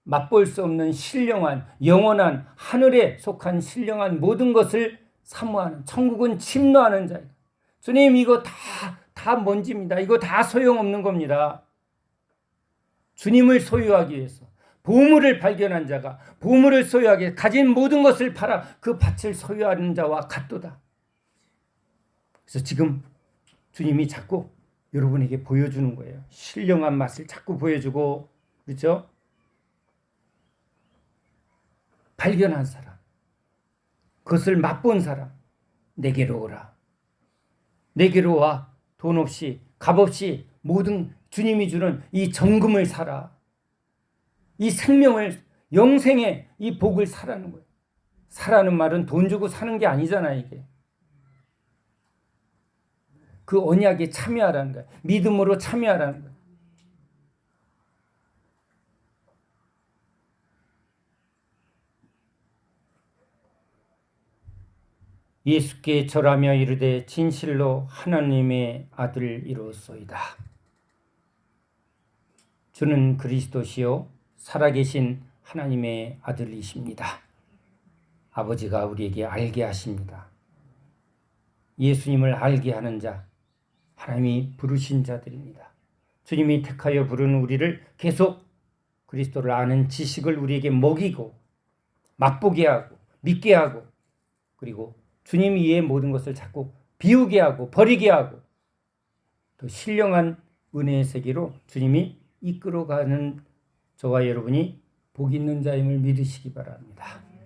맛볼 수 없는 신령한, 영원한, 하늘에 속한 신령한 모든 것을 사모하는, 천국은 침노하는 자예요. 주님, 이거 다 먼지입니다. 이거 다 소용없는 겁니다. 주님을 소유하기 위해서 보물을 발견한 자가 보물을 소유하기 위해 가진 모든 것을 팔아 그 밭을 소유하는 자와 같도다. 그래서 지금 주님이 자꾸 여러분에게 보여주는 거예요. 신령한 맛을 자꾸 보여주고, 그렇죠? 발견한 사람, 그것을 맛본 사람, 내게로 오라. 내게로 와. 돈 없이, 값 없이 모든 주님이 주는 이 정금을 사라. 이 생명을, 영생의 이 복을 사라는 거예요. 사라는 말은 돈 주고 사는 게 아니잖아요, 이게. 그 언약에 참여하라는 거예요. 믿음으로 참여하라는 거예요. 예수께 절하며 이르되 진실로 하나님의 아들이로소이다. 주는 그리스도시요 살아계신 하나님의 아들이십니다. 아버지가 우리에게 알게 하십니다. 예수님을 알게 하는 자, 하나님이 부르신 자들입니다. 주님이 택하여 부르는 우리를 계속 그리스도를 아는 지식을 우리에게 먹이고 맛보게 하고 믿게 하고, 그리고 주님 위에 모든 것을 자꾸 비우게 하고 버리게 하고, 또 신령한 은혜의 세계로 주님이 이끌어가는 저와 여러분이 복 있는 자임을 믿으시기 바랍니다.